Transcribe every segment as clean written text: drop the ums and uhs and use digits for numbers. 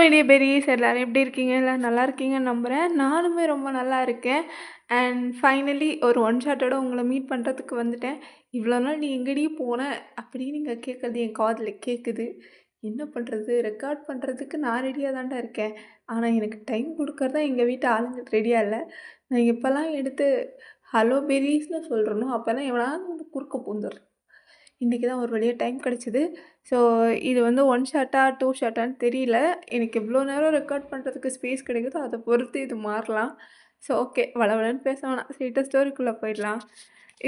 My dear பெரியஸ் எல்லாரும் எப்படி இருக்கீங்க? எல்லாம் நல்லா இருக்கீங்கன்னு நம்புகிறேன். நானுமே ரொம்ப நல்லா இருக்கேன். அண்ட் ஃபைனலி ஒரு ஒன் ஷாட்டோட உங்களை மீட் பண்ணுறதுக்கு வந்துட்டேன். இவ்வளோ நாள் நீ எங்கடி போன அப்படின்னு நீங்கள் கேட்குறது என் காதில் கேட்குது. என்ன பண்ணுறது, ரெக்கார்ட் பண்ணுறதுக்கு நான் ரெடியாக தான்டா இருக்கேன். ஆனால் எனக்கு டைம் கொடுக்கறதா எங்கள் வீட்டு ஆளுங்க ரெடியாக இல்லை. நான் எப்போல்லாம் எடுத்து ஹலோ பெரியஸ்னு சொல்கிறேனோ அப்போல்லாம் எவனாவது வந்து குறுக்க பூந்துடுறேன். இன்றைக்கி தான் ஒரு வழியாக டைம் கிடச்சிது. ஸோ இது வந்து ஒன் ஷாட்டா 2 ஷாட்டான்னு தெரியல. எனக்கு எவ்வளோ நேரம் ரெக்கார்ட் பண்ணுறதுக்கு ஸ்பேஸ் கிடைக்குதோ அதை பொறுத்து இது மாறலாம். ஸோ ஓகே, வளவளன்னு பேச வேணாம், ஸ்ட்ரெயிட்டாக ஸ்டோரிக்குள்ளே போயிடலாம்.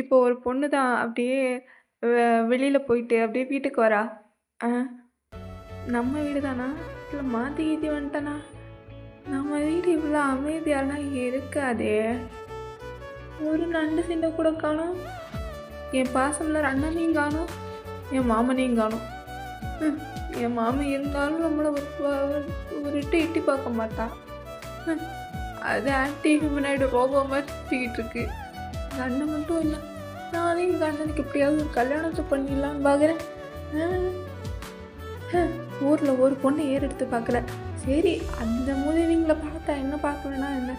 இப்போது ஒரு பொண்ணு தான் அப்படியே வெளியில் போயிட்டு அப்படியே வீட்டுக்கு வரா. நம்ம வீடு தானா இல்லை மாற்றி கீத்தி வந்துட்டனா? நம்ம வீடு இவ்வளோ அமைதியாலாம் இருக்காதே. ஒரு நண்டு சிண்டை கூட காணோம். என் பாசமில் அண்ணனையும் காணும், என் மாமனையும் காணும். என் மாமன் இருந்தாலும் நம்மளை ஒரு எட்டி பார்க்க மாட்டான். அது ஆன்டி ஹியூமனாய்டு ரோபோ மாதிரி சுற்றிக்கிட்டு இருக்கு. எங்கள் அண்ணன் மட்டும் இல்லை, நானே எங்கள் அண்ணனுக்கு எப்படியாவது ஒரு கல்யாணத்தை பண்ணிடலான்னு பார்க்குறேன். ஊரில் ஒரு பொண்ணை ஏறெடுத்து பார்க்கல. சரி, அந்த மூலிவிங்களை பார்த்தா என்ன பார்க்கலன்னா என்ன?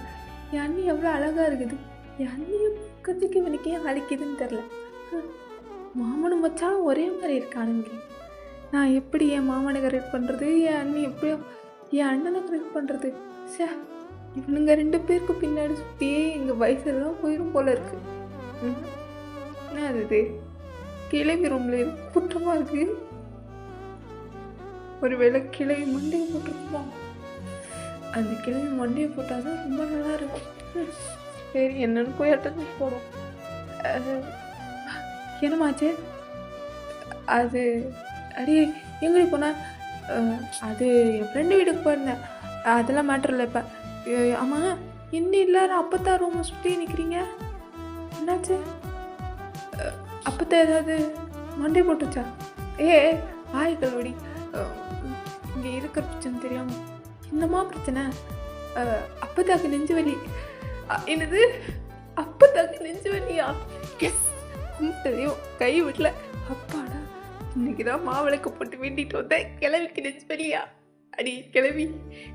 என் அண்ணி எவ்வளோ அழகாக இருக்குது. என் அண்ணியை பக்கத்துக்கு இவனுக்கு ஏன் அழைக்குதுன்னு தெரில. மாமனும் மச்சாலும் ஒரே மாதிரி இருக்கானுங்க. நான் எப்படி என் மாமனை கரெக்ட் பண்ணுறது, என் அண்ணி எப்படியோ என் அண்ணனை கரெக்ட் பண்ணுறது? இவனுங்க 2 பேருக்கு பின்னாடி சுற்றியே எங்கள் வயசுலாம் போயிடும் போல இருக்கு. என்ன அது கிளவி ரூமில் எதுவும் கூட்டமாக இருக்குது? ஒரு வேளை கிளவி மண்டையை போட்டுருக்குமா? அந்த கிளவி மண்டையை போட்டால் தான் ரொம்ப நல்லா இருக்கும். சரி, என்னன்னு போய் அட்டெண்ட் போடும். என்னமாச்சு? அது அடி எங்கடி போனேன்? அது என் ஃப்ரெண்டு வீட்டுக்கு போயிருந்தேன். அதெல்லாம் மேட்ரு இல்லை இப்போ. ஆமாம், இன்னும் எல்லாரும் அப்பத்தான் ரூமை சுற்றி நிற்கிறீங்க. என்னாச்சு? அப்பத்தான் ஏதாவது மண்டை போட்டுச்சா? ஆய் கல்வடி, இங்கே இருக்கிற பிரச்சனை தெரியாமல் என்னம்மா பிரச்சனை? அப்பத்தாக்கு நெஞ்சு வலி. என்னது அப்பத்தாக்கு நெஞ்சு வலியா? எஸ், கும்பிட்டதையும் கை விடல. அப்பாடா, இன்னைக்கு தான் மாவிளக்கு போட்டு வேண்டிட்டு வந்தேன். கிளவிக்கு நெஞ்சு வலியா? அடி கிளவி,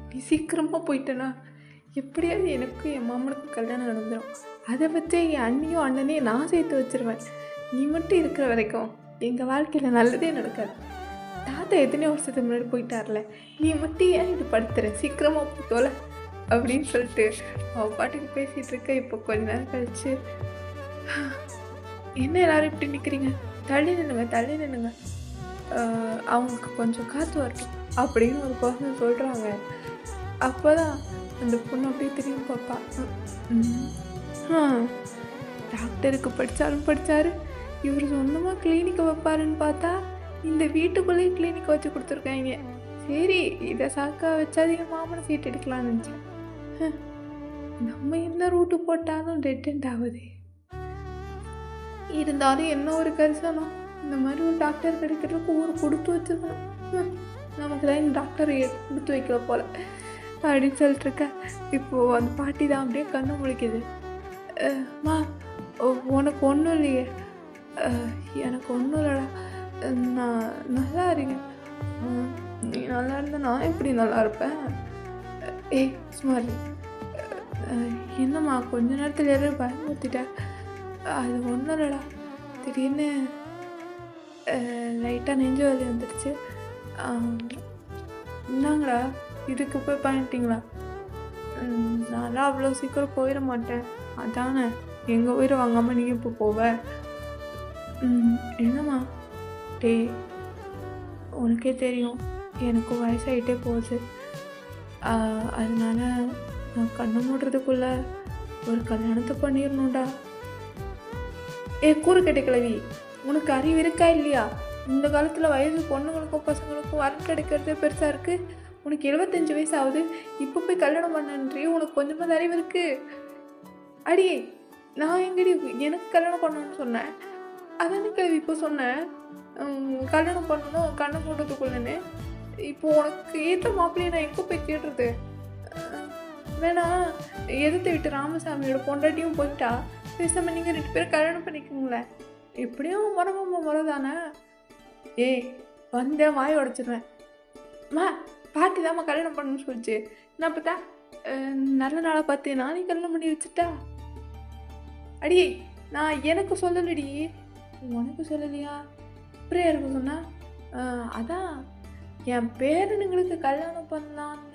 நீ சீக்கிரமாக போயிட்டேனா எப்படியாவது எனக்கும் என் மாமனுக்கும் கல்யாணம் நடந்துடும். அதை வச்சே என் அண்ணியும் அண்ணனையும் நான் சேர்த்து வச்சிருவேன். நீ மட்டும் இருக்கிற வரைக்கும் எங்கள் வாழ்க்கையில் நல்லதே நடக்காது. தாத்தா எத்தனையோ வருஷத்துக்கு முன்னாடி போயிட்டார்ல, நீ மட்டும் ஏன் இது படுத்துற, சீக்கிரமாக போத்தோல அப்படின்னு சொல்லிட்டு அவள் பாட்டுக்கு பேசிகிட்டு இருக்க. இப்போ கொஞ்ச நேரம் கழிச்சு, என்ன எல்லாரும் இப்படி நிற்கிறீங்க, தள்ளி நின்னுங்க, அவங்களுக்கு கொஞ்சம் காற்று வரட்டும் அப்படின்னு ஒரு பர்சன் சொல்கிறாங்க. அப்போ தான் அந்த பொண்ணு அப்படியே திரும்பி பார்ப்பா. டாக்டருக்கு படித்தாரு, இவர் சொந்தமாக கிளினிக்கை வைப்பாருன்னு பார்த்தா இந்த வீட்டுக்குள்ளேயே கிளினிக்கை வச்சு கொடுத்துருக்காங்க. சரி, இதை சாக்கா வச்சாது என் மாமனை சீட் எடுக்கலான்னு நினச்சேன். நம்ம என்ன ரூட்டு போட்டாலும் டெட் எண்ட் ஆகுது. இருந்தாலும் என்ன ஒரு கரிசனம், இந்த மாதிரி ஒரு டாக்டர் கிடைக்கிறதுக்கு ஊர் கொடுத்து வச்சுக்கணும். நமக்கு தான் இந்த டாக்டர் கொடுத்து வைக்கல போல அப்படின்னு சொல்லிட்டுருக்க. இப்போது அந்த பாட்டி தான் அப்படியே கண்ணு முழிக்குது. மா, உனக்கு ஒன்றும் இல்லையே? எனக்கு ஒன்றும் இல்லைடா, நான் நல்லா இருக்கேன். நீ நல்லா இருந்தா நான் எப்படி நல்லா இருப்பேன்? சுமாரி, என்னம்மா கொஞ்ச நேரத்தில் யாரும் பயமுறுத்திட்டேன்? அது ஒன்றும் இல்லைடா, திடீர்னு லைட்டாக நெஞ்சு வலி வந்துடுச்சு. என்னங்கடா, இதுக்கு போய் பண்ணிட்டீங்களா? நான்லாம் அவ்வளோ சீக்கிரம் போயிட மாட்டேன். அதானே எங்கள் உயிரை வாங்காமல் நீங்கள் இப்போ போவ? என்னம்மா? உனக்கே தெரியும் எனக்கும் வயசாகிட்டே போகுது. அதனால நான் கண்ணை மூடுறதுக்குள்ளே ஒரு கல்யாணத்தை பண்ணிடணும்டா. கூறு கேட்ட கிழவி, உனக்கு அறிவு இருக்கா இல்லையா? இந்த காலத்தில் வயசு பொண்ணுங்களுக்கும் பசங்களுக்கும் வரன் கிடைக்கிறதே பெருசாக இருக்குது. உனக்கு 75 வயசு ஆகுது, இப்போ போய் கல்யாணம் பண்ணன்றி உனக்கு கொஞ்சமாக அறிவு இருக்குது? அடியே, நான் எங்கடி எனக்கு கல்யாணம் பண்ணணும்னு சொன்னேன்? அதானே கிழவி இப்போ சொன்னேன், கல்யாணம் பண்ணணும் கண்ணை மூடுறதுக்குள்ளேன்னு. இப்போ உனக்கு ஏற்ற மாப்பிள்ளையை நான் எங்கே போய் கேட்டுறது? வேணா, எதிர்த்து விட்டு ராமசாமியோட பொண்டாட்டியும் போயிட்டா, பேசாமல் நீங்கள் 2 பேரும் கல்யாணம் பண்ணிக்கோங்களேன். எப்படியும் முறை தானே? வந்தேன் வாய் உடைச்சிடுவேன். மா, பாட்டி தாம்மா கல்யாணம் பண்ணணும்னு சொல்லிச்சு. நான் பார்த்தா நல்ல நாளாக பார்த்து நானே கல்யாணம் பண்ணி வச்சுட்டா. அடி நான் எனக்கு சொல்லலடி, உனக்கு சொல்லலையா? அப்புறம் யாருக்கு சொன்னா? அதான் என் பேரனுங்களுக்கு கல்யாணம் பண்ணலான்னு.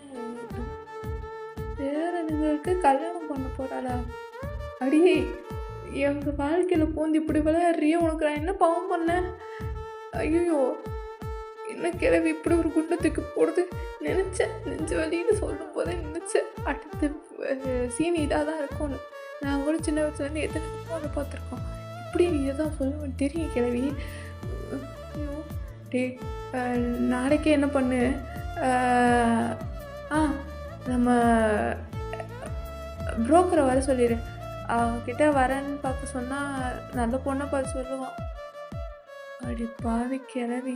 பேரனுங்களுக்கு கல்யாணம் பண்ண போகிறாளா? அடியே எங்கள் வாழ்க்கையில் பூந்து இப்படி விளையாடுறியே, உனக்கு நான் என்ன பாவம் பண்ணேன்? ஐயோ என்ன கிளவி இப்படி ஒரு குண்டத்துக்கு போடுது நினச்சேன். நெஞ்சு வலின்னு சொல்லும் போதே நினச்சேன் அடுத்த சீன் இதாக தான் இருக்கும்னு. நான் கூட சின்ன வயசுலேருந்து எத்தனை அதை பார்த்துருக்கோம். இப்படி நீ இதை தான் சொல்லுவேன் தெரியும் கிளவி. டே நாளைக்கே என்ன பண்ணு, நம்ம புரோக்கரை வர சொல்லிடு. அவன்கிட்ட வரேன்னு பார்க்க சொன்னால் நல்ல பொண்ணை பார்த்து சொல்லுவான். அப்படி பாவி கிளவி.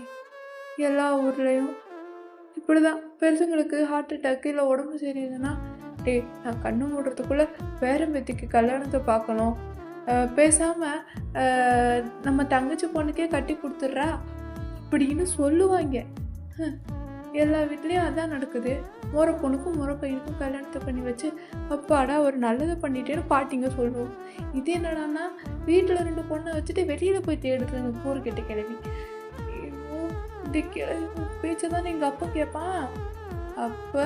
எல்லா ஊர்லேயும் இப்படி தான் பெருசுங்களுக்கு ஹார்ட் அட்டாக்கு இல்லை உடம்பு சரியில்லைன்னா, டே நான் கண்ணு மூடுறதுக்குள்ளே பேரம்பேத்திக்கு கல்யாணத்தை பார்க்கணும், பேசாமல் நம்ம தங்கச்சி பொண்ணுக்கே கட்டி கொடுத்துட்றா அப்படின்னு சொல்லுவாங்க. எல்லா வீட்லேயும் அதான் நடக்குது. முறை பொண்ணுக்கும் முறை பையனுக்கும் கல்யாணத்தை பண்ணி வச்சு அப்பாடா ஒரு நல்லதை பண்ணிட்டேன்னு பாட்டிங்க சொல்லுவோம். இது என்னடான்னா வீட்டில் 2 பொண்ணை வச்சுட்டு வெளியில் போய் தேடுறதுங்க கூறு கெட்ட கிளவி. இந்த கிளவி பேச்சை தான் எங்கள் அப்பா கேட்பான். அப்போ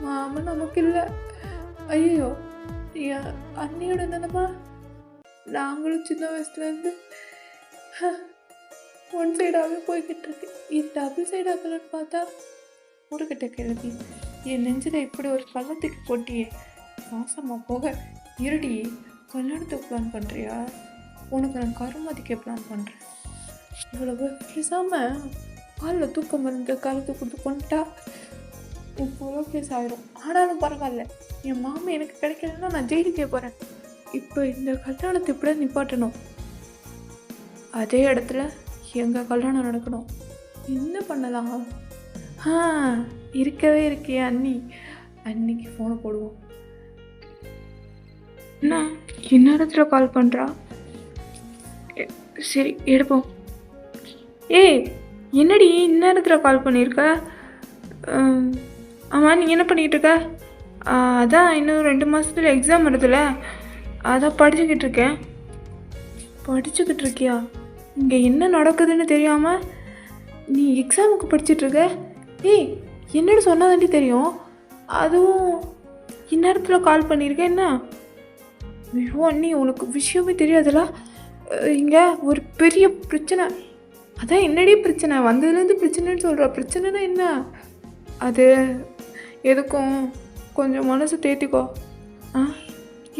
மாமன் நமக்கு இல்லை. ஐயோ என் அண்ணியோட நினைப்பா. நாங்களும் சின்ன வயசுலேருந்து ஒன் சைடாகவே போய்கிட்டு இருக்கு. இது டபுள் சைடாகலன்னு பார்த்தா ஊருக்கிட்ட கிளம்பி என் நெஞ்சில் இப்படி ஒரு பள்ளத்துக்கு போட்டியே. மாசமாக போக இருடி கல்யாணத்துக்கு பிளான் பண்ணுறியா? உனக்கு நான் கருமாதிக்க பிளான் பண்ணுறேன். இவ்வளவு பேசாமல் காலில் தூக்க மருந்து கருத்து கொடுத்து கொண்டுட்டா இவ்வளோ கேஸ் ஆயிரும். ஆனாலும் பரவாயில்ல, என் மாமா எனக்கு கிடைக்கலன்னா நான் ஜெயிலுக்கே போகிறேன். இப்போ இந்த கல்யாணத்தை இப்படியே நிப்பாட்டணும். அதே இடத்துல எங்கள் கல்யாணம் நடக்கணும். என்ன பண்ணலாம்? இருக்கவே இருக்கே அண்ணி. அன்னைக்கு ஃபோனை போடுவோம். என்ன இந்நேரத்தில் கால் பண்ணுறா? சரி எடுப்போம். ஏய் என்னடி இந்நேரத்தில் கால் பண்ணியிருக்க? ஆமாம் நீ என்ன பண்ணிக்கிட்டு இருக்க? அதான் இன்னும் 2 மாதத்துல எக்ஸாம் வருதுல்ல, அதான் படிச்சுக்கிட்டு இருக்கேன். படிச்சுக்கிட்டு இருக்கியா? இங்கே என்ன நடக்குதுன்னு தெரியாமல் நீ எக்ஸாமுக்கு படிச்சுட்ருக்க? ஏய் என்னோட சொன்னாதாண்டி தெரியும். அதுவும் இந்நேரத்தில் கால் பண்ணியிருக்கேன். என்ன ஐயோ அண்ணி உனக்கு விஷயமே தெரியாதுல்ல, இங்கே ஒரு பெரிய பிரச்சனை. அதான் என்னடி பிரச்சனை? வந்ததுலேருந்து பிரச்சனைன்னு சொல்கிற. பிரச்சனைனா என்ன? அது எதுக்கும் கொஞ்சம் மனசு தேத்திக்கோ.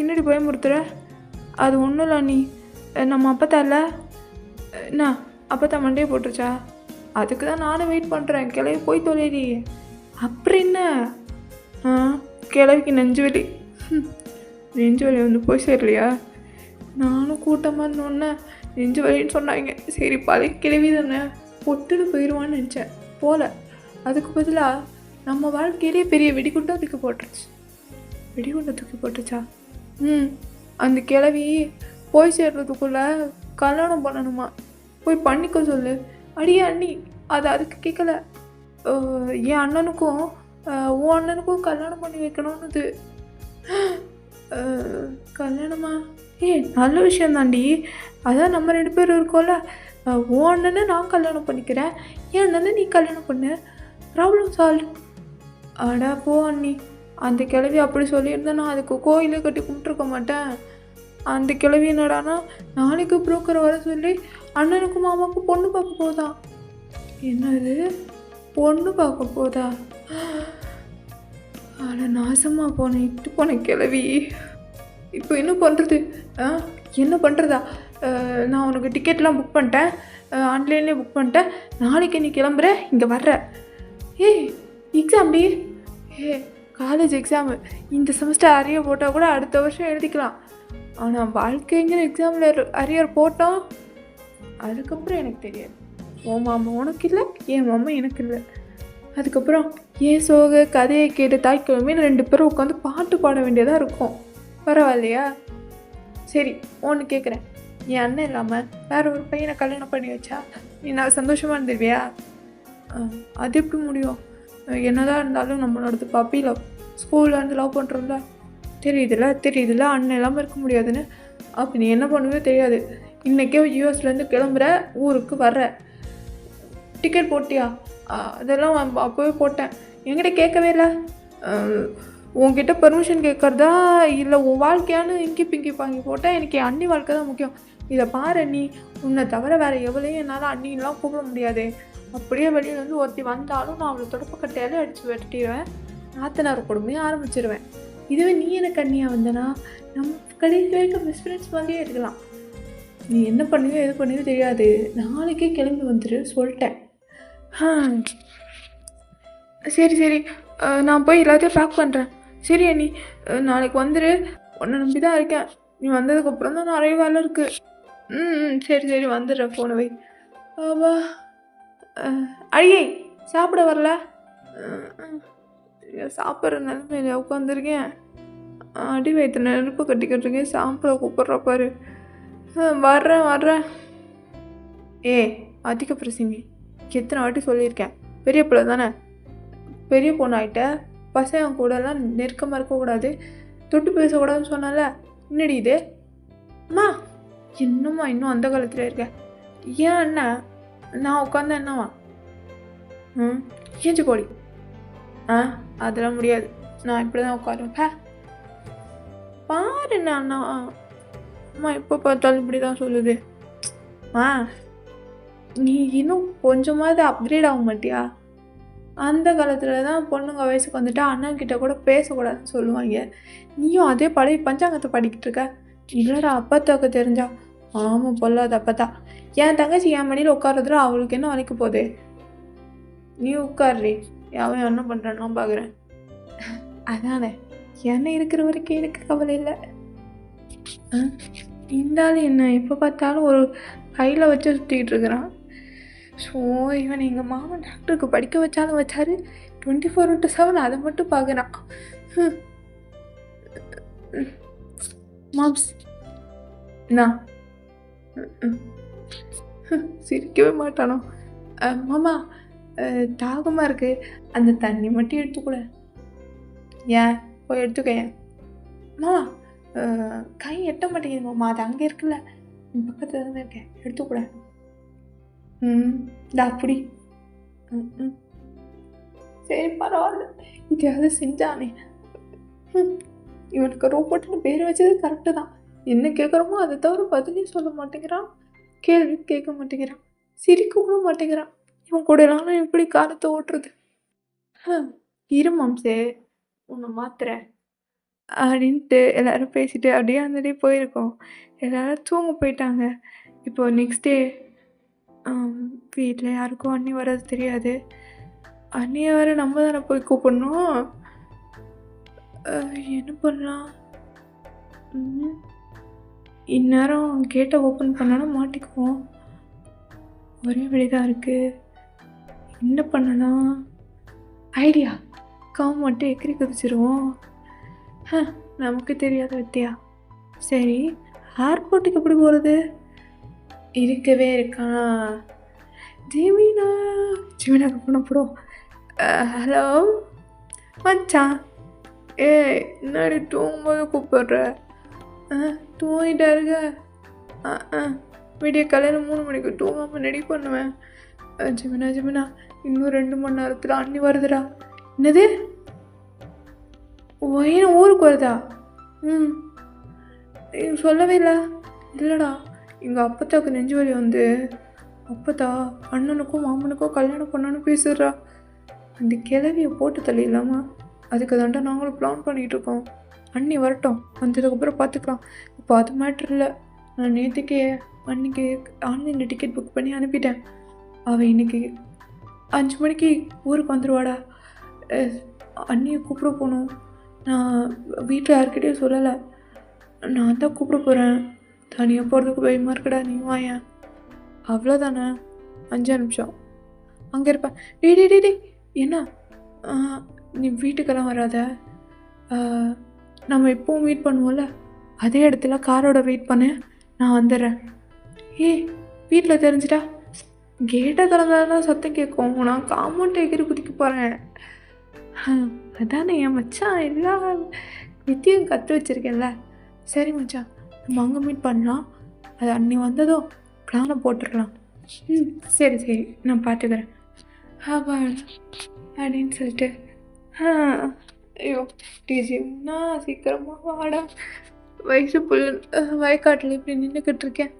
என்னடி பயமுறுத்துற? அது ஒன்றும் இல்லை அண்ணி, நம்ம அப்பத்தா இல்லை என்ன அப்பத்தா மண்டையை போட்டுருச்சா? அதுக்கு தான் நானும் வெயிட் பண்ணுறேன். கிளவி போய் தொலைடி. அப்புறம் என்ன? கிளவிக்கு நெஞ்சு வலி. நெஞ்சு வலி வந்து போய் சேரலையா? நானும் கூட்டமாக இருந்தோன்னே நெஞ்சு வலின்னு சொன்னாங்க. சரி பழைய கிளவி தானே பொட்டுன்னு போயிடுவான்னு நினச்சேன். போகல. அதுக்கு பதிலாக நம்ம வாழ்க்கையிலே பெரிய வெடிகுண்டா தூக்கி போட்டுருச்சு. வெடிகுண்டை தூக்கி போட்டுச்சா? அந்த கிளவி போய் சேர்றதுக்குள்ளே கல்யாணம் பண்ணணுமா? போய் பண்ணிக்க சொல்லு. அடியே அண்ணி அது அதுக்கு கேட்கல. என் அண்ணனுக்கும் உன் அண்ணனுக்கும் கல்யாணம் பண்ணி வைக்கணும்னுது. கல்யாணமா? நல்ல விஷயந்தாண்டி. அதான் நம்ம 2 பேரும் இருக்கோம்ல. உன் அண்ணனை நான் கல்யாணம் பண்ணிக்கிறேன், என் அண்ணனை நீ கல்யாணம் பண்ணு, ப்ராப்ளம் சால்வ். அடா போ அண்ணி. அந்த கிளவி அப்படி சொல்லியிருந்தேன் நான் அதுக்கு கோயிலே கட்டி கும்பிட்டுருக்க மாட்டேன். அந்த கிளவி என்னடானா நாளைக்கு புரோக்கரை வர சொல்லி அண்ணனுக்கும் மாமாவுக்கும் பொண்ணு பார்க்க போதா. என்னது பொண்ணு பார்க்க போதா? அட நாசமாக போனேன், இட்டு போன கிளவி. இப்போ என்ன பண்ணுறது? என்ன பண்ணுறதா? நான் உனக்கு டிக்கெட்லாம் புக் பண்ணிட்டேன், ஆன்லைன்லேயே புக் பண்ணிட்டேன். நாளைக்கு நீ கிளம்புற, இங்கே வர்ற. எக்ஸாம்டி. College exam. இந்த செமஸ்டர் அரியர் போட்டால் கூட அடுத்த வருஷம் எழுதிக்கலாம். ஆனால் வாழ்க்கைங்கிற எக்ஸாமில் அரியர் போட்டோம் அதுக்கப்புறம் எனக்கு தெரியாது. உன் மாமா உனக்கு இல்லை, என் மாமா எனக்கு இல்லை. அதுக்கப்புறம் ஏன் சோக கதையை கேட்டு தாய்க்கிழமை 2 பேரும் உட்காந்து பாட்டு பாட வேண்டியதாக இருக்கும். பரவாயில்லையா? சரி ஒன்று கேட்குறேன், என் அண்ணன் இல்லாமல் வேறு ஒரு பையனை கல்யாணம் பண்ணி வச்சா நீ நான் சந்தோஷமாக இருந்துருவியா? அது எப்படி முடியும்? என்னதான் இருந்தாலும் நம்மளோடது பப்பி லவ். ஸ்கூல்லேருந்து லவ் பண்ணுறோம்ல, தெரியுதுல்ல அண்ணன் இல்லாமல் இருக்க முடியாதுன்னு. அப்போ நீ என்ன பண்ணுவே தெரியாது. இன்றைக்கே யூஎஸ்லேருந்து கிளம்புற, ஊருக்கு வர்ற, டிக்கெட் போட்டியா? அதெல்லாம் அப்போவே போட்டேன். என்கிட்ட கேட்கவே இல்லை. உன்கிட்ட பெர்மிஷன் கேட்குறதா இல்லை உன் வாழ்க்கையானு இங்கி பிங்கி பாங்கி போட்டேன். எனக்கு என் அண்ணி வாழ்க்கை தான் முக்கியம். இதை பாரு, நீ உன்னை தவிர வேறு எவ்வளையும் என்னால் அண்ணின்லாம் கூப்பிட முடியாது. அப்படியே வெளியிலேருந்து ஒருத்தி வந்தாலும் நான் அவளை தொடப்ப கட்டையாலே அடித்து வெட்டிடுவேன். நாத்தனார் கொடுமையை ஆரம்பிச்சிடுவேன். இதுவே நீ எனக்கு அண்ணியாக வந்தனா நம்ம கடைசி வரைக்கும் பெஸ்ட் ஃப்ரெண்ட்ஸ் மாதிரியே இருக்கலாம். நீ என்ன பண்ணுவியோ எது பண்ணுவியோ தெரியாது. நாளைக்கே கிளம்பி வந்துடு சொல்லிட்டேன். சரி, நான் போய் எல்லாத்தையும் பேக் பண்ணுறேன். சரி அண்ணி, நாளைக்கு வந்துடு. உன்னை நம்பி தான் இருக்கேன். நீ வந்ததுக்கப்புறம் தான் நிறைய வேலை இருக்குது. சரி வந்துடுறேன். ஃபோனை வை. ஆவா அடியே, சாப்பிட வரல? சாப்பிட்ற நிலைமையில உட்காந்துருக்கேன். அடி வயிற்று நெருப்பு கட்டிக்கிட்டு இருக்கேன். சாப்பிட கூப்பிட்ற பாரு. வர்றேன். அதிக பிரசிங்க. எத்தனை வாட்டி சொல்லியிருக்கேன், பெரிய பிள்ளை தானே, பெரிய பொண்ணாயிட்ட, பசங்க கூடலாம் நெருக்கமாக இருக்கக்கூடாது, தொட்டு பேசக்கூடாதுன்னு சொன்னால. என்னடி இது? அம்மா இன்னும்மா இன்னும் அந்த காலத்தில் இருக்க. ஏன் அண்ணா நான் உட்காந்தேன் என்னவா? ஏஞ்சி போடி. அதெல்லாம் முடியாது, நான் இப்படி தான் உட்காருவேன். பாரு அண்ணா, அம்மா எப்போ பார்த்தாலும் இப்படி தான் சொல்லுது. நீ இன்னும் கொஞ்சமாவது அப்கிரேட் ஆக மாட்டியா? அந்த காலத்தில் தான் பொண்ணுங்க வயசுக்கு வந்துட்டா அண்ணன்கிட்ட கூட பேசக்கூடாதுன்னு சொல்லுவாங்க. நீயும் அதே பழைய பஞ்சாங்கத்தை படிக்கிட்டு இருக்க. இல்லைடா அப்பத்தாக்க தெரிஞ்சா. ஆமாம், பொல்லாத அப்பத்தா. என் தங்கச்சி என் மடியில் உட்காரதுல அவளுக்கு என்ன வலிக்க போகுது? நீ உட்கார்றி, அவன் என்ன பண்ணுறான்னு பார்க்குறேன். அதானே, என்ன இருக்கிற வரைக்கும் எனக்கு கவலை இல்லை. இருந்தாலும் என்ன எப்போ பார்த்தாலும் ஒரு கையில் வச்சு சுற்றிக்கிட்டு இருக்கிறான். ஸோ இவன் எங்கள் மாமன் டாக்டருக்கு படிக்க வச்சாலும் வச்சாரு, 24/7 அதை மட்டும் பார்க்குறான். மாம்ஸ் நான் சிரிக்கவே மாட்டானோ. மாமா தாகமாக இருக்குது, அந்த தண்ணி மட்டும் எடுத்துக்கூட. ஏன் போய் எடுத்துக்க. மாமா கை எட்ட மாட்டேங்குது மாமா, அது அங்கே இருக்குல்ல, பக்கத்தில் தானே இருக்கேன், எடுத்துக்கூட. அப்படி சரி பரவாயில்ல, இதையாவது செஞ்சானே. இவனுக்கு ரோபோட்னு பேர் வச்சது கரெக்டு தான். என்ன கேட்குறோமோ அதை தவிர பதிலே சொல்ல மாட்டேங்கிறான், கேள்வி கேட்க மாட்டேங்கிறான், சிரிக்க கூட மாட்டேங்கிறான். இவன் கூட எல்லாம் நான் எப்படி காலத்தை ஓட்டுறது? இரு மாம்சே, உன்னை மாத்துறேன் அப்படின்ட்டு எல்லாரும் பேசிட்டு அப்படியே அந்த டே போயிருக்கோம். எல்லாரும் தூங்க போயிட்டாங்க. இப்போ நெக்ஸ்ட் டே வீட்டில் யாருக்கும் அண்ணி வர்றது தெரியாது. அண்ணியை வேறு நம்ம தானே போய் கூப்பிடணும். என்ன பண்ணலாம்? இந்நேரம் கேட்டை ஓப்பன் பண்ணாலும் மாட்டிக்குவோம். ஒரே வழிதான் இருக்குது. என்ன பண்ணலாம்? ஐடியா, காம் மட்டும் எக்கரி குதிச்சிருவோம். நமக்கு தெரியாத வித்தியா. சரி, ஏர்போர்ட்டுக்கு எப்படி போகிறது? இருக்கவே இருக்கான். ஜிமினாக்கு போனப்படும். ஹலோ மச்சான், முன்னாடி தூங்கும்போது கூப்பிடுற. தூங்கிட்டா இருக்க? விடிய காலையில் 3 மணிக்கு தூங்காமல் ரெடி பண்ணுவேன். ஜிமினா இன்னும் 2 மணி நேரத்தில் அண்ணி வருதுடா. என்னது? ஏன் ஊருக்கு வருதா? சொல்லவே இல்லை. இல்லைடா, எங்கள் அப்பத்தாவுக்கு நெஞ்சு வலி வந்து அப்பத்தா அண்ணனுக்கும் மாமனுக்கும் கல்யாணம் பண்ணான்னு பேசுகிறா. அந்த கிளவியை போட்டு தள்ளிடலாமா? அதுக்கு தாண்டா நாங்களும் பிளான் பண்ணிகிட்டு இருக்கோம். அண்ணி வரட்டும், வந்ததுக்கப்புறம் பார்த்துக்கலாம். இப்போ அது மேட்ரு இல்லை. நான் நேற்றுக்கே அன்றைக்கி ஆன்லைனில் டிக்கெட் புக் பண்ணி அனுப்பிட்டேன். அவள் இன்றைக்கி 5 மணிக்கு ஊருக்கு வந்துடுவாடா. அண்ணியை கூப்பிட போகணும். நான் வீட்டில் யார்கிட்டையும் சொல்லலை. நான் தான் கூப்பிட போகிறேன். தனியாக போகிறதுக்கு பயமாக இருக்குடா, நீ வாயேன். அவ்வளோதானே, 5 நிமிஷம் அங்கே இருப்பேன். டே என்ன, நீ வீட்டுக்கெல்லாம் வராத. நம்ம எப்பவும் வெயிட் பண்ணுவோம்ல, அதே இடத்துல காரோட வெயிட் பண்ணு, நான் வந்துடுறேன். வீட்டில் தெரிஞ்சிட்டா கேட்டை திறந்தாதான் சத்தம் கேட்கும். நான் காம்பவுண்ட் எகிரி குதிக்க போகிறேன். அதானே என் மச்சான் எல்லா வித்தியும் கற்று வச்சுருக்கேன்ல. சரி மச்சான், நம்ம அங்கே மீட் பண்ணலாம். அது அன்னி வந்ததும் பிளானை போட்டுடலாம். சரி சரி, நான் பார்த்துக்கிறேன். அப்படின்னு சொல்லிட்டு ஐயோ டிஜினா சீக்கிரமாக வாடா, வயசு புல் வயக்காட்டில் இப்படி நின்றுக்கிட்டு இருக்கேன்.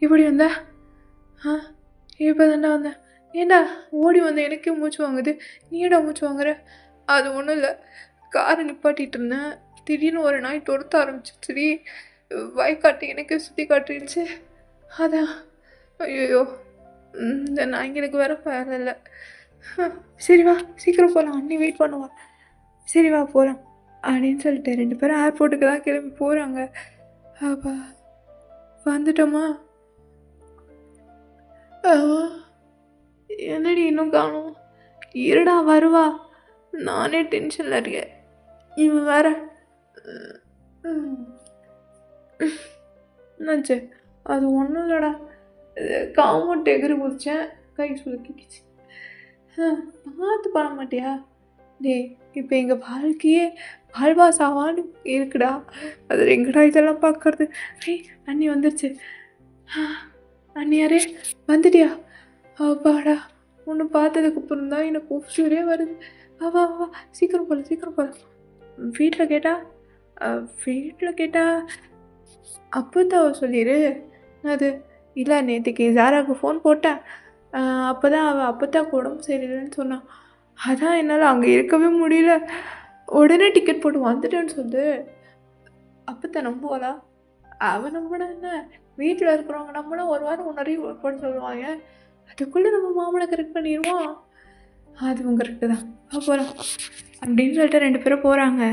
இப்படி வந்தா இப்போ தாண்டா வந்தேன். ஏண்டா ஓடி வந்தேன், எனக்கே மூச்சு வாங்குது. நீ ஏடா மூச்சு வாங்குற? அது ஒன்றும் இல்லை, காரை நிப்பாட்டிகிட்டு இருந்தேன். திடீர்னு ஒரு நாய் துரத்த ஆரம்பிச்சிச்சு. வயக்காட்டு எனக்கே சுற்றி காட்டிடுச்சு. அதான் ஐயோ, இந்த நாய்க்கு எனக்கு வேற வேலை இல்லை. சரி வா சீக்கிரம் போகலாம், அண்ணி வெயிட் பண்ணுவா. சரி வா போகலாம் அப்படின்னு சொல்லிட்டு 2 பேரும் ஏர்போர்ட்டுக்கு தான் கிளம்பி போகிறாங்க. அப்பா வந்துட்டோமா? என்னடி இன்னும் காணும்? இருடா வருவா, நானே டென்ஷனில் இருக்கேன். இவன் வேற என்னாச்சு? அது ஒன்றும் இல்லைடா, காம்பவுண்ட் எகிரி குதிச்சேன், கை சுலுக்கிச்சு. பார்த்து பண்ண மாட்டியா? டே இப்போ எங்கள் வாழ்க்கையே வாழ்வாசாவான்னு இருக்குடா. அது எங்கடா இதெல்லாம் பார்க்கறது? அண்ணி வந்துருச்சு. அண்ணியாரே வந்துட்டியா? அப்பாடா, ஒன்று பார்த்ததுக்கு அப்புறம் தான் எனக்கு உசுரே வருது. வா வா சீக்கிரம் போகலாம் சீக்கிரம் போகலாம். வீட்டில் கேட்டா அப்போதான் சொல்லிடு. அது இல்லை, நேற்றுக்கு ஜாராவுக்கு ஃபோன் போட்டேன். அப்போ தான் அவள் அப்போதான் உடம்பு சரியில்லைன்னு சொன்னான். அதான் என்னால் அங்கே இருக்கவே முடியல. உடனே டிக்கெட் போட்டு வந்துட்டேன்னு சொல்லு. அப்போதான் நம்புவாளா? அவன் நம்பினா என்ன, வீட்டில் இருக்கிறவங்க நம்பினா ஒரு வாரம் முன்னாடியே போட சொல்லுவாங்க. அதுக்குள்ளே நம்ம மாமனை கரெக்ட் பண்ணிடுவோம். அதுவும் கரெக்டு தான், போகிறோம் அப்படின்னு சொல்லிட்டு 2 பேரும் போகிறாங்க.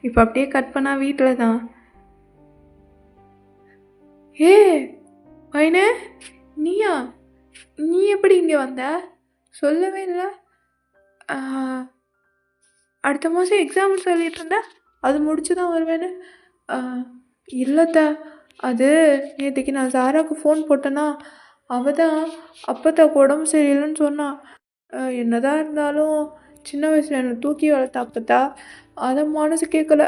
இப்போ அப்படியே கட் பண்ணால் வீட்டில் தான். வைனே, நீயா? நீ எப்படி இங்கே வந்த? சொல்லவே இல்லை. அடுத்த மாதம் எக்ஸாம் சொல்லிட்டு இருந்த, அது முடிச்சு தான் வருவேன்னு. இல்லைத்த, அது நேற்றுக்கு நான் சாராவுக்கு ஃபோன் போட்டேன்னா அவள் தான் அப்போதான் உடம்பு சரியில்லைன்னு சொன்னான். என்னதான் இருந்தாலும் சின்ன வயசில் என்னை தூக்கி வளர்த்த அப்போத்தா, அதை மனசு கேட்கல,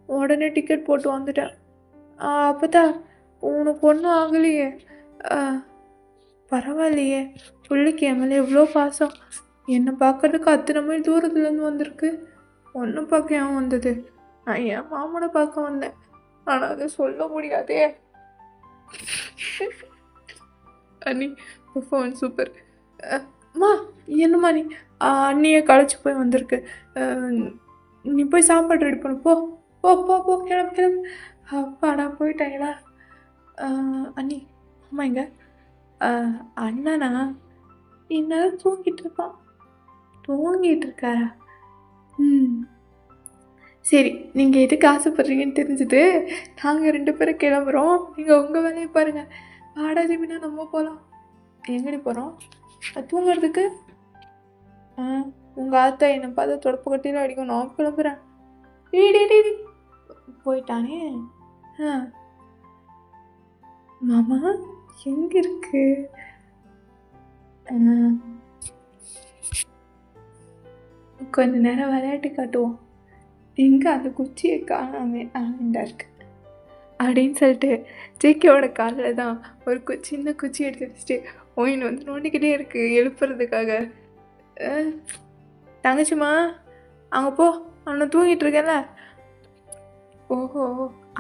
உடனே டிக்கெட் போட்டு வந்துட்டேன். அப்போத்தா உனக்கு ஒன்றும் ஆகலையே? பரவாயில்லையே, பிள்ளைக்கு என் மேலே எவ்வளோ பாசம். என்னை பார்க்கறதுக்கு அத்தனை மைல் தூரத்துலேருந்து வந்திருக்கு. ஒன்றும் பார்க்க ஏன் வந்தது? நான் என் மாமனை பார்க்க வந்தேன், ஆனால் அதை சொல்ல முடியாதே. அண்ணி பர்ஃபார்மன்ஸ் சூப்பர். அம்மா என்னம்மா நீ? அண்ணியை களைச்சி போய் வந்திருக்கு. நீ போய் சாப்பாடு ரெடி பண்ணு. போ போ போ போ கிளம்பு கிளம்பு. அப்பாடா போயிட்டாங்களா? அண்ணி அம்மா இங்க. அண்ணனா இன்னும் தூங்கிட்டு இருக்கான். தூங்கிட்டு இருக்காரா? சரி, நீங்கள் எதுக்கு ஆசைப்படுறீங்கன்னு தெரிஞ்சுது. நாங்கள் 2 பேரும் கிளம்புறோம், நீங்கள் உங்கள் வேலையை பாருங்கள். வாடா ஜிமினா, நம்ம போகலாம். எங்கடி போகிறோம்? தூங்குறதுக்கு. உங்கள் ஆத்தா என்னை பார்த்து தொடப்பு கட்டியில் அடிக்கும். நான் கிளம்புறேன். போயிட்டானே. மாமா எங்கே இருக்கு? கொஞ்ச நேரம் விளையாட்டு காட்டுவோம். எங்கே அந்த குச்சியை காணாமே, இந்த இருக்கு அப்படின்னு சொல்லிட்டு ஜேகேவோட காலில் தான் ஒரு சின்ன குச்சி எடுத்து வச்சுட்டு ஒயின் வந்து நோண்டிக்கிட்டே இருக்குது எழுப்புறதுக்காக. தங்கச்சிம்மா அங்கே போ, அவனை தூங்கிட்டு இருக்கேன்ல. ஓஹோ,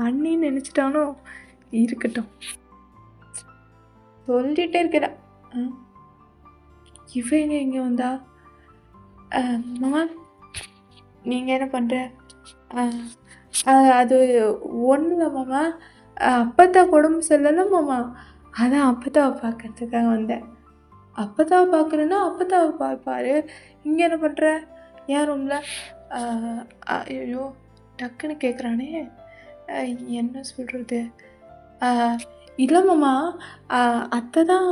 அண்ணின்னு நினச்சிட்டானோ? இருக்கட்டும், சொல்லிகிட்டே இருக்கிறா. இவங்க இங்கே வந்தா? மாமா நீங்கள் என்ன பண்ணுற? அது ஒன்றும் இல்லை மாமா, அப்போதான் உடம்பு சரியில்லை மாமா, அதான் அப்போதாவை பார்க்கறதுக்காக வந்தேன். அப்போதாவை பார்க்குறேன்னா அப்போதாவை பார்ப்பாரு. இங்கே என்ன பண்ணுற? ஏன் ரூமில்? ஐயோ டக்குன்னு கேட்குறானே, என்ன சொல்கிறது? இல்லை மாமா, அத்தை தான்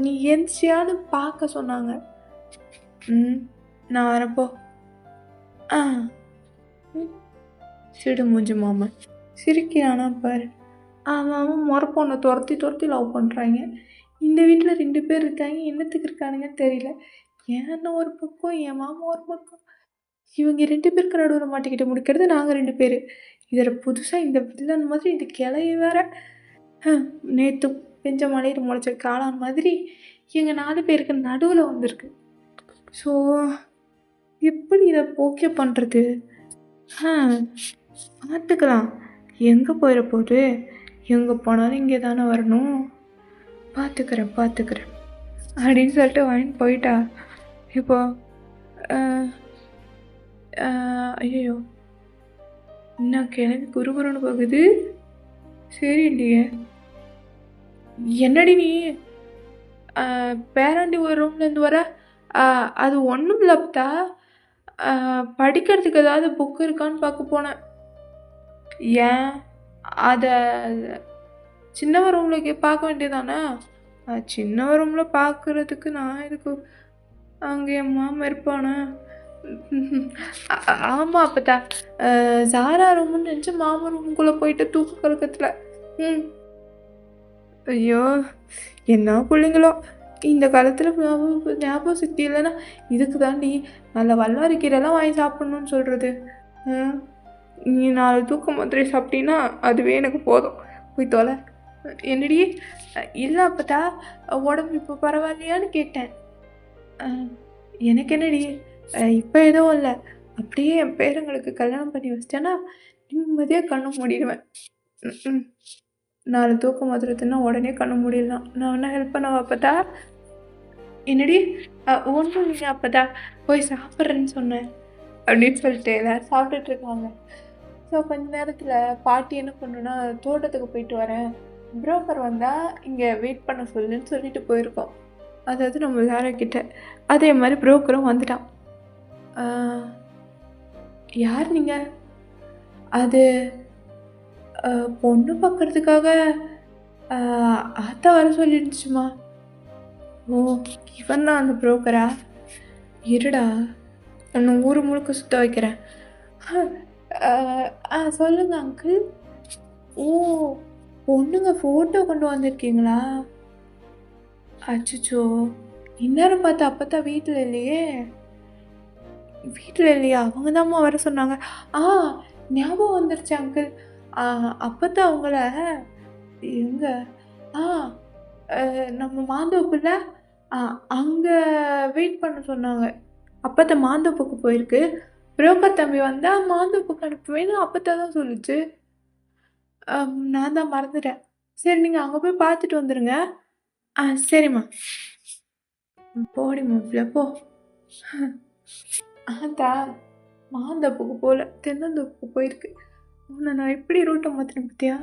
நீ எந்திரிச்சியான்னு பார்க்க சொன்னாங்க. நான் வரப்போ. சிடு மூஞ்சி மாமா சிரிக்கிறானா பாரு. அவன் அவன் முறை பொண்ணை துரத்தி துரத்தி லவ் பண்ணுறாங்க. இந்த வீட்டில் 2 பேர் இருக்காங்க. என்னத்துக்கு இருக்கானுங்கன்னு தெரியல. ஏன்னா ஒரு பக்கம், என் மாமா ஒரு பக்கம். இவங்க 2 பேருக்கு நடுவுல மாட்டிக்கிட்டு முடிக்கிறது நாங்க 2 பேரு. இதில் புதுசா இந்த வில்லன் மாதிரி இந்த கிளைய வேற. நேத்து பெஞ்ச மழையில முளைச்ச காளான் மாதிரி எங்க 4 பேருக்கு நடுவுல வந்திருக்கு. ஸோ எப்படி இதை ஓகே பண்ணுறது? பார்த்துக்கலாம். எங்கே போயிட போகுது? எங்கே போனாலும் இங்கே தானே வரணும். பார்த்துக்கிறேன் அப்படின்னு சொல்லிட்டு வாங்கிட்டு போயிட்டா. இப்போ ஐயோ, இன்னும் கிளம்பி குறுகுறுன்னு போகுது. சரி இல்லையே, என்னடி நீ பேராண்டி ஒரு ரூம்லேருந்து வர? அது ஒன்றும் இல்லப்பா, படிக்கிறதுக்கு ஏதாவது புக்கு இருக்கான்னு பார்க்க போனேன். ஏன் அதை சின்னவ ரூமில் பார்க்க வேண்டியதானே? சின்னவ ரூமில் பார்க்குறதுக்கு நான் இதுக்கு அங்கே என் மாமா இருப்பானே. ஆமாம் அப்பத்தா, சாரா ரூம்னு நினச்சி மாமா ரூமுக்குள்ளே போயிட்டு தூக்க கலக்கத்தில். ஐயோ, என்ன பிள்ளைங்களோ இந்த காலத்தில் ஞாபகம் சக்தி இல்லைன்னா இதுக்கு தாண்டி நல்ல வல்லாரி கீரைலாம் வாங்கி சாப்பிட்ணுன்னு சொல்கிறது. நீ 4 தூக்க மாத்திரை சாப்பிட்டீங்கன்னா அதுவே எனக்கு போதும். போய் தொலை. என்னடி? இல்லை அப்பத்தா, உடம்பு இப்போ பரவாயில்லையான்னு கேட்டேன். எனக்கு என்னடி, இப்போ எதுவும் இல்லை. அப்படியே என் பேரங்களுக்கு கல்யாணம் பண்ணி வச்சிட்டேன்னா நிம்மதியாக கண்ணு மூடிடுவேன். 4 தூக்க மாத்திரை தின்னா உடனே கண்ணு மூடிடலாம். நான் வேணா ஹெல்ப் பண்ணவா அப்பத்தா? என்னடி? ஒன்றும் இல்லைங்க அப்பத்தா, போய் சாப்பிட்றேன்னு சொன்னேன் அப்படின்னு சொல்லிட்டு எல்லோரும் சாப்பிட்டுட்ருக்காங்க. ஸோ கொஞ்ச நேரத்தில் பாட்டி என்ன பண்ணுன்னா, தோட்டத்துக்கு போயிட்டு வரேன், புரோக்கர் வந்தால் இங்கே வெயிட் பண்ண சொல்லுன்னு சொல்லிட்டு போயிருக்கோம். அதாவது நம்ம யார்கிட்ட. அதே மாதிரி புரோக்கரும் வந்துட்டான். யார் நீங்கள்? அது பொண்ணு பார்க்குறதுக்காக ஆத்தா வர சொல்லிடுச்சுமா. ஓ, இவன் தான் அந்த புரோக்கரா? இருடா, உன்னை ஊர் முழுக்க சுற்ற வைக்கிறேன். சொல்லுங்க அங்கிள். ஓ, பொண்ணுங்க ஃபோட்டோ கொண்டு வந்திருக்கீங்களா? அச்சோ, இந்நேரம் பார்த்து அப்பத்தான் வீட்டில் இல்லையே. வீட்டில் இல்லையா? அவங்க தான்மா வர சொன்னாங்க. ஞாபகம் வந்துருச்சு அங்கிள். அப்பத்தான் அவங்கள எங்க நம்ம மாந்தோப்புல அங்கே வெயிட் பண்ண சொன்னாங்க. அப்பத்தான் மாந்தோப்புக்கு போயிருக்கு. புரோக்கர் தம்பி வந்தால் மாந்தோப்புக்கு அனுப்புவேன்னு அப்பத்தான் தான் சொல்லிச்சு. நான் தான் மறந்துட்டேன். சரி, நீங்கள் அங்கே போய் பார்த்துட்டு வந்துடுங்க. சரிம்மா. போடி மாப்பிள்ள போ. ஆத்தா மாந்தோப்புக்கு போகல, தென்னந்தோப்புக்கு போயிருக்கு. உன்னை நான் எப்படி ரூட்டை மாற்றினேன் பார்த்தியா?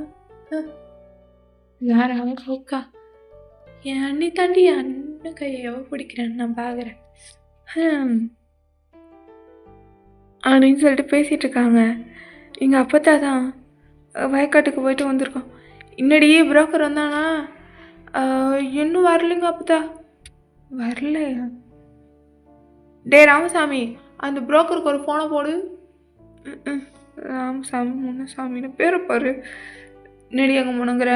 யாராவது ஓக்கா, என் அண்ணி தாண்டி என் அண்ணன் கையை எவ்வளோ பிடிக்கிறேன்னு நான் பார்க்குறேன் அப்படின்னு சொல்லிட்டு பேசிகிட்டு இருக்காங்க. எங்கள் அப்பத்தா தான் வயக்காட்டுக்கு போயிட்டு வந்திருக்கோம். இன்னடி புரோக்கர் வந்தானா? இன்னும் வரலைங்க அப்பத்தா. வரலையா? டே ராமசாமி, அந்த புரோக்கருக்கு ஒரு ஃபோனை போடு. ராமசாமி முன்னசாமின்னு பேரை பாரு. நெடி அங்கே முனங்குற?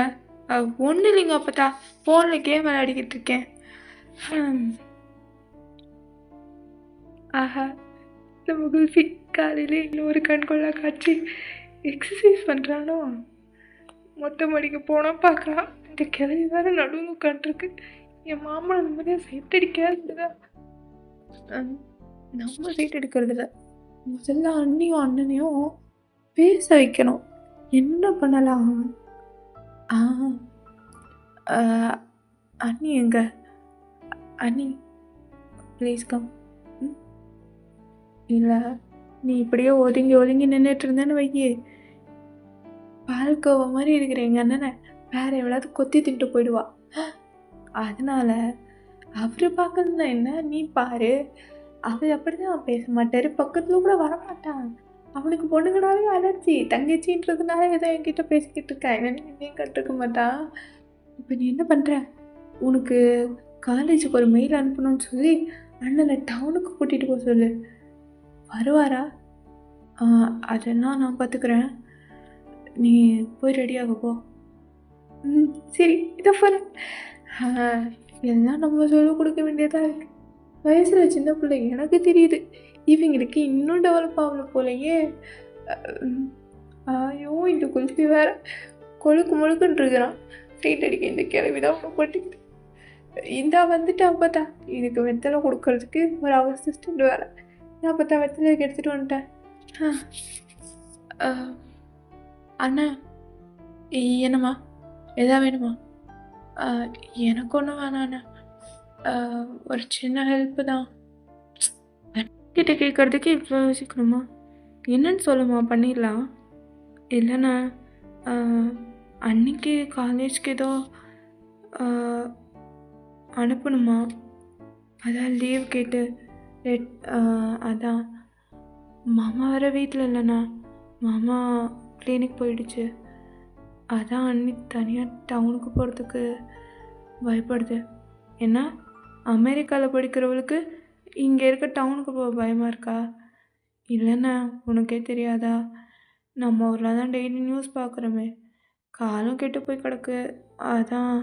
ஒன்றும் இல்லைங்க அப்பத்தா, ஃபோனில் கேம் விளையாடிக்கிட்டு இருக்கேன். ஆஹா, நம்ம குல்ஃபி காலையில் இன்னொரு கண்கொள்ளா காட்சி எக்ஸசைஸ் பண்ணுறானோ. மொட்டை மாடிக்கு போனால் பார்க்கலாம். இந்த கிளவி வேறு நடுவு உட்காந்துருக்கு. என் மாமா அந்த மாதிரியா சைட் அடிக்காதுதா. நம்ம சைட் எடுக்கிறதில்ல. முதல்ல அண்ணியும் அண்ணனையும் பேச வைக்கணும். என்ன பண்ணலாம்? அண்ணி எங்க? அண்ணி ப்ளீஸ் கம். இல்லை, நீ இப்படியே ஒதுங்கி நின்றுட்டு இருந்தேன்னு வைக்கி, பால்கோவா மாதிரி இருக்கிற எங்கள் அண்ணனை வேற எவ்வளோது கொத்தி தின்ட்டு போயிடுவா. அதனால அவர் பார்க்கறதுனா என்ன, நீ பாரு. அவர் அப்படிதான் பேச மாட்டார், பக்கத்தில் கூட வரமாட்டான். அவனுக்கு பொண்ணுங்கனாலே அலர்ஜி. தங்கச்சின்றதுனால ஏதோ என்கிட்ட பேசிக்கிட்டு இருக்கேன், என்னையும் கற்றுக்க மாட்டான். இப்போ நீ என்ன பண்ணுற? உனக்கு காலேஜுக்கு ஒரு மெயில் அனுப்பணும்னு சொல்லி அண்ணனை டவுனுக்கு கூட்டிகிட்டு போக சொல்லு. வருவாரா? அதெல்லாம் நான் பார்த்துக்கிறேன். நீ போய் ரெடியாக போ. சரி இதை பாரு. எல்லாம் நம்ம சொல்லிக் கொடுக்க வேண்டியதாக இருக்குது. வயசில் சின்ன பிள்ளை எனக்கு தெரியுது, இவங்களுக்கு இன்னும் டெவலப் ஆகல போலையே. ஐயோ இந்த குல்ஃபி வேற கொழுக்கு முழுக்குன்னு இருக்கிறான். சைட் அடிக்க இந்த கிளவி தான் ஒன்று போட்டுக்கிட்டு இந்தா வந்துட்டான். பார்த்தா இதுக்கு வெத்தலை கொடுக்கறதுக்கு ஒரு அசிஸ்டண்ட் வேறு. நான் பார்த்தா வெத்தலை எடுத்துகிட்டு வந்துட்டேன். அண்ணா என்னம்மா, எதா வேணுமா? எனக்கு ஒன்றும் வேணாண்ணா, ஒரு சின்ன ஹெல்ப்பு தான். கிட்ட கேட்குறதுக்கு இவ்வளோ யோசிக்கணுமா? என்னன்னு சொல்லுமா, பண்ணிடலாம். இல்லைண்ணா, அன்னைக்கு காலேஜ்க்கு ஏதோ அனுப்பணுமா, அதான் லீவ் கேட்டு. அதான் மாமா வர வீட்டில் இல்லைண்ணா, மாமா கிளினிக் போயிடுச்சு. அதான் அன்னைக்கு தனியாக டவுனுக்கு போகிறதுக்கு பயப்படுது. ஏன்னா அமெரிக்காவில் படிக்கிறவளுக்கு இங்கே இருக்க டவுனுக்கு போக பயமாக இருக்கா? இல்லைண்ணா, உனக்கே தெரியாதா, நம்ம ஊரில் தான் டெய்லி நியூஸ் பார்க்குறோமே, காலம் கெட்டு போய் கிடக்கு. அதான்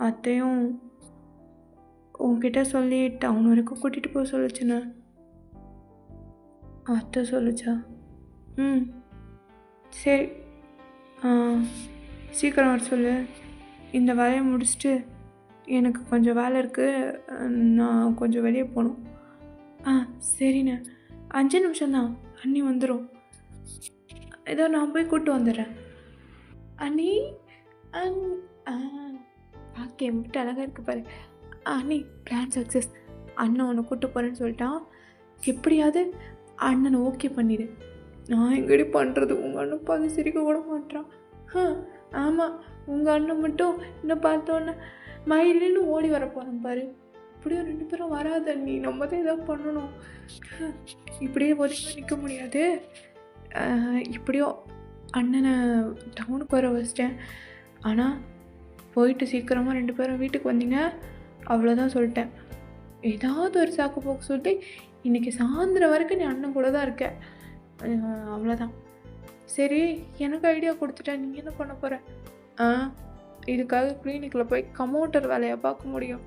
அத்தையும் உன்கிட்ட சொல்லி டவுன் வரைக்கும் கூட்டிகிட்டு போக சொல்லுச்சுண்ணா. அத்தை சொல்லுச்சா? சரி, சீக்கிரம் வர சொல்லு. இந்த வேலையை முடிச்சுட்டு எனக்கு கொஞ்சம் வேலை இருக்குது, நான் கொஞ்சம் வெளியே போகணும். சரிண்ணே, 5 நிமிஷம்தான், அண்ணி வந்துடும். ஏதோ நான் போய் கூப்பிட்டு வந்துடுறேன். அண்ணி பார்க்க எம்பிட்டு அழகாக இருக்குது பாரு. அண்ணி பிளான் சக்ஸஸ், அண்ணன் உன்னை கூப்பிட்டு போகிறேன்னு சொல்லிட்டான். எப்படியாவது அண்ணனை ஓகே பண்ணிடு. நான் எங்கடி பண்ணுறது, உங்கள் அண்ணன் பார்த்து சிரிக்க கூட மாட்டான். ஆமாம், உங்கள் அண்ணன் மட்டும் என்ன பார்த்தோன்னே மயிலின்னு ஓடி வர போகிறேன் பாரு. இப்படியோ 2 பேரும் வராத நீ, நம்ம தான் எதாவது பண்ணணும். இப்படியே ஒதுக்கி நிற்க முடியாது. இப்படியோ அண்ணனை டவுனுக்கு வர வச்சிட்டேன். ஆனால் போயிட்டு சீக்கிரமாக 2 பேரும் வீட்டுக்கு வந்தீங்க, அவ்வளோதான் சொல்லிட்டேன். ஏதாவது ஒரு சாக்கு போக்கு சொல்லிட்டு இன்றைக்கி சாயந்தரம் வரைக்கும் நீ அண்ணன் கூட தான் இருக்க, அவ்வளோதான். சரி, எனக்கு ஐடியா கொடுத்துட்டேன், நீங்கள் என்ன பண்ண போகிற? இதுக்காக கிளினிக்கில் போய் கமௌண்டர் வேலையை பார்க்க முடியும்.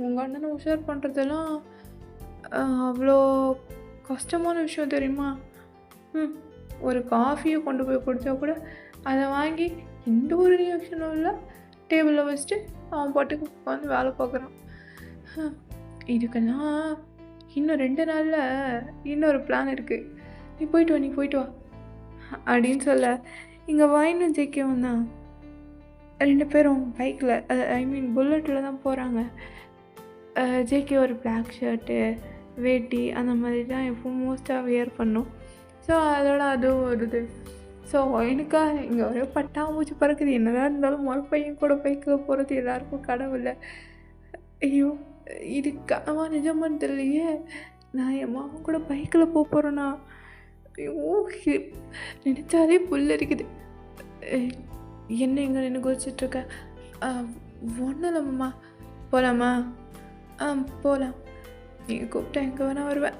உங்கள் அண்ணனை உஷார் பண்ணுறதெல்லாம் அவ்வளோ கஷ்டமான விஷயம் தெரியுமா? ஒரு காஃபியை கொண்டு போய் கொடுத்தா கூட அதை வாங்கி எந்த ஒரு ரியாக்ஷனும் இல்லை, டேபிளில் வச்சுட்டு அவன் பாட்டுக்கு உட்காந்து வேலை பார்க்குறான். இதுக்கெல்லாம் இன்னும் 2 நாளில் இன்னொரு பிளான் இருக்குது. நீ போயிட்டு வா அப்படின்னு சொல்ல, இங்கே வாயினும் ஜெயிக்கவும் தான் 2 பேரும் பைக்கில், புல்லட்டில் தான் போகிறாங்க. ஜேகே ஒரு பிளாக் ஷர்ட்டு, வேட்டி அந்த மாதிரி தான் எப்பவும் மோஸ்ட்டாக வியர் பண்ணும். ஸோ அதோட அதுவும் வருது. ஸோ எனக்கா இங்கே ஒரே பட்டாம்பூச்சி பறக்குது. என்னதான் இருந்தாலும் பையன் கூட பைக்கில் போகிறது எல்லாருக்கும் கடவுளை. ஐயோ, இது கனவா நிஜமான்னு தெரியலையே. நான் என் மாமன் கூட பைக்கில் போகிறேன்னா, ஐயோ நினச்சாலே புல் இருக்குது. என்ன எங்கே நின்று குதிச்சிட்ருக்க? ஒன்றும் இல்லைம்மா, போகலாமா? போகலாம். நீங்கள் கூப்பிட்டா எங்கே வேணால் வருவேன்.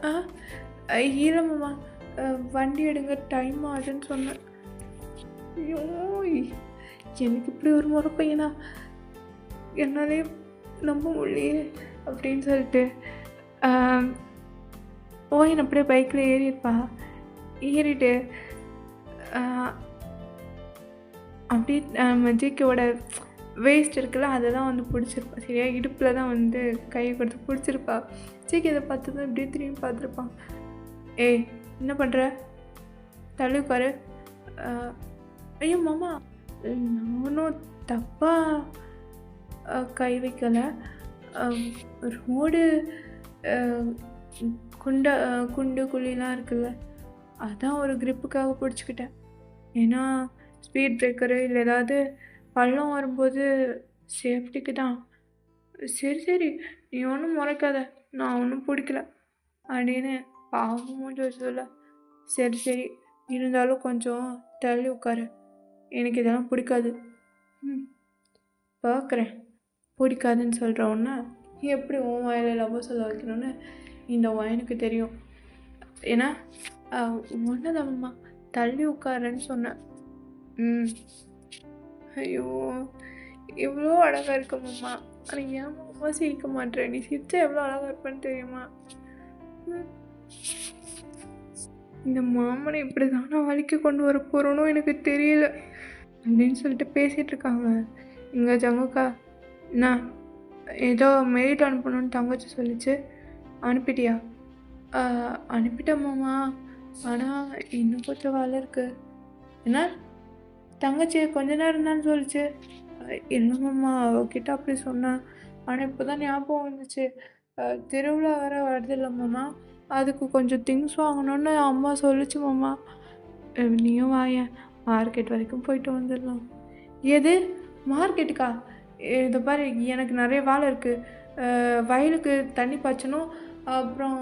இல்லைம்மா, வண்டி எடுங்க, டைம் ஆகுதுன்னு சொன்னேன். ஐயோ, எனக்கு இப்படி ஒரு முறை பையனா, என்னாலே நம்ப முடியலையே அப்படின்னு சொல்லிட்டு ஓயின் அப்படியே பைக்கில் ஏறியிருப்பா. ஏறிட்டு அப்படியே ஜேகேவோட வேஸ்ட் இருக்குல்ல, அதை தான் வந்து பிடிச்சிருப்பா. சரியா இடுப்பில் தான் வந்து கையை கொடுத்து பிடிச்சிருப்பா. ஜேகே இதை பார்த்து தான் இப்படியே திரும்பி பார்த்துருப்பான். ஏய், என்ன பண்ணுற? தள்ளி உட்காரு. ஐயோ மாமா, நானும் தப்பாக கை வைக்கலை. ரோடு குண்டு குழிலாம் இருக்குல்ல, அதான் ஒரு க்ரிப்புக்காக பிடிச்சிக்கிட்டேன். ஏன்னா ஸ்பீட் பிரேக்கரு இல்லை ஏதாவது பள்ளம் வரும்போது சேஃப்டிக்கு தான். சரி, நீ ஒன்றும் முறைக்காத, நான் ஒன்றும் பிடிக்கல அப்படின்னு பாவம் மூஞ்சி வச்சதில்ல. சரி, இருந்தாலும் கொஞ்சம் தள்ளி உட்காரு, எனக்கு இதெல்லாம் பிடிக்காது. பார்க்குறேன், பிடிக்காதுன்னு சொல்கிறவொன்னே எப்படி உன் வாயில் லவ் சொல்ல வைக்கணும்னு இந்த வயனுக்கு தெரியும். ஏன்னா ஒன்றும் இல்லைம்மா, தள்ளி உட்காருன்னு சொன்னேன். ஐயோ! எவ்வளோ அழகா இருக்க மாமா. ஆனா ஏன் மாமா சிரிக்க மாட்ற? நீ சிரிச்சா எவ்வளோ அழகா இருப்பேன்னு தெரியுமா? ம். இந்த மாமனை இப்படி தான் நான் வழிக்கு கொண்டு வர போறேனோ எனக்கு தெரியல. அப்படின்னு சொல்லிட்டு பேசிட்டு இருக்காங்க. இங்க ஜங்குக்கா, நான் ஏதோ மெயில் அனுப்பணும்னு தங்கச்சி சொல்லிச்சு. அனுப்பிட்டியா? அனுப்பிட்டேன் மாமா. ஆனால் இன்னும் கொஞ்சம் வேலை இருக்கு. என்ன? தங்கச்சி கொஞ்ச நேரம் தான் சொல்லிச்சு. இல்லை மாமா, அவகிட்ட அப்படி சொன்னேன். ஆனால் இப்போ தான் ஞாபகம் வந்துச்சு. திருவிழா வேற வருதில்ல மாமா, அதுக்கு கொஞ்சம் திங்ஸ் வாங்கணும்னு அம்மா சொல்லிச்சு மாமா. நீயும் வாயேன், மார்க்கெட் வரைக்கும் போயிட்டு வந்துடலாம். எது மார்க்கெட்டுக்கா? இதை பாரு, எனக்கு நிறைய வேலை இருக்குது. வயலுக்கு தண்ணி பாய்ச்சணும், அப்புறம்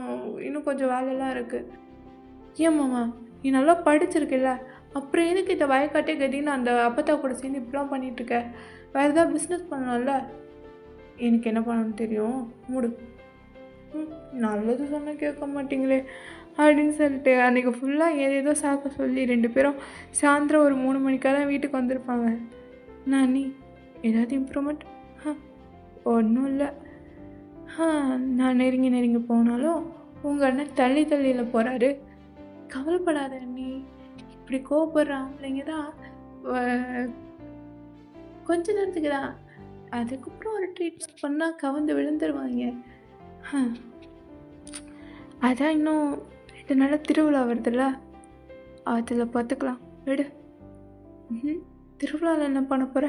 இன்னும் கொஞ்சம் வேலையெல்லாம் இருக்குது. ஏன் மாமா, நீ நல்லா படிச்சிருக்கில்ல, அப்புறம் எதுக்கு இந்த வயக்காட்டே கதின்னு அந்த அப்பத்தா கூட சேர்ந்து இப்படிலாம் பண்ணிகிட்ருக்க? வேறு ஏதாவது பிஸ்னஸ் பண்ணலாம்ல? எனக்கு என்ன பண்ணணும்னு தெரியும், மூடு. நல்லது சொன்னால் கேட்க மாட்டீங்களே அப்படின்னு சொல்லிட்டு அன்றைக்கி ஃபுல்லாக ஏதேதோ சாக்க சொல்லி 2 பேரும் சாயந்தரம் ஒரு 3 மணிக்கெல்லாம் வீட்டுக்கு வந்திருப்பாங்க. நீ ஏதாவது இம்ப்ரூவ்மெண்ட்? ஒன்றும் இல்லை. நான் நெருங்கி போனாலும் உங்கள் அண்ணன் தள்ளியில் போகிறாரு. கவலைப்படாத அண்ணி, இப்படி கோவப்படுற ஆம்பளைங்க தான் கொஞ்ச நேரத்துக்கு தான், அதுக்கப்புறம் ஒரு ட்ரீட்மெண்ட் பண்ணால் கவர்ந்து விழுந்துருவாங்க. அதான் இன்னும் 2 நாள் திருவிழா வருதுல்ல, அதில் பார்த்துக்கலாம் விடு. திருவிழாவில் என்ன பண்ண போகிற?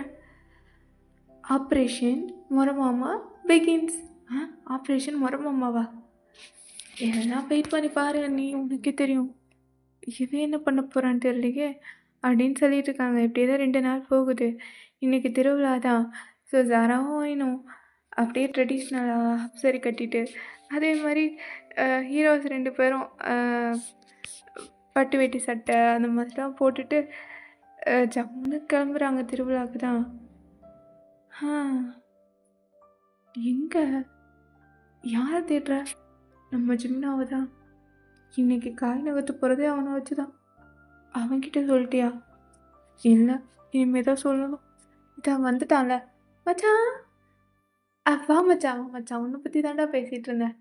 ஆப்ரேஷன் மொரமாமா பிகின்ஸ். ஆப்ரேஷன் மொரமாமாவா? எல்லாம் வெயிட் பண்ணி பாரு நீ, உனக்கே தெரியும். இவன் என்ன பண்ண போகிறான்னு தெரியலையே அப்படின்னு சொல்லிட்டு இருக்காங்க. இப்படியே தான் 2 நாள் போகுது. இன்றைக்கி திருவிழா தான். ஸோ ஜாராவும் வேணும் அப்படியே ட்ரெடிஷ்னலாக ஹாஃப் சாரி கட்டிட்டு, அதே மாதிரி ஹீரோஸ் 2 பேரும் பட்டு வேட்டி சட்டை அந்த மாதிரிலாம் போட்டுட்டு ஜம்முன்னு கிளம்புறாங்க திருவிழாவுக்கு தான். எங்கே யாரை தேடுற? நம்ம ஜிம்னாவை தான். இன்றைக்கி காய் நகர்த்து போகிறதே அவனை வச்சு தான். அவன்கிட்ட சொல்லிட்டியா? இல்லை, இனிமே தான் சொல்லணும். இதான் வந்துட்டான்ல மச்சான். வா மச்சான், மச்சான் உன்னை பற்றி தாண்டா பேசிகிட்டு இருந்தேன்.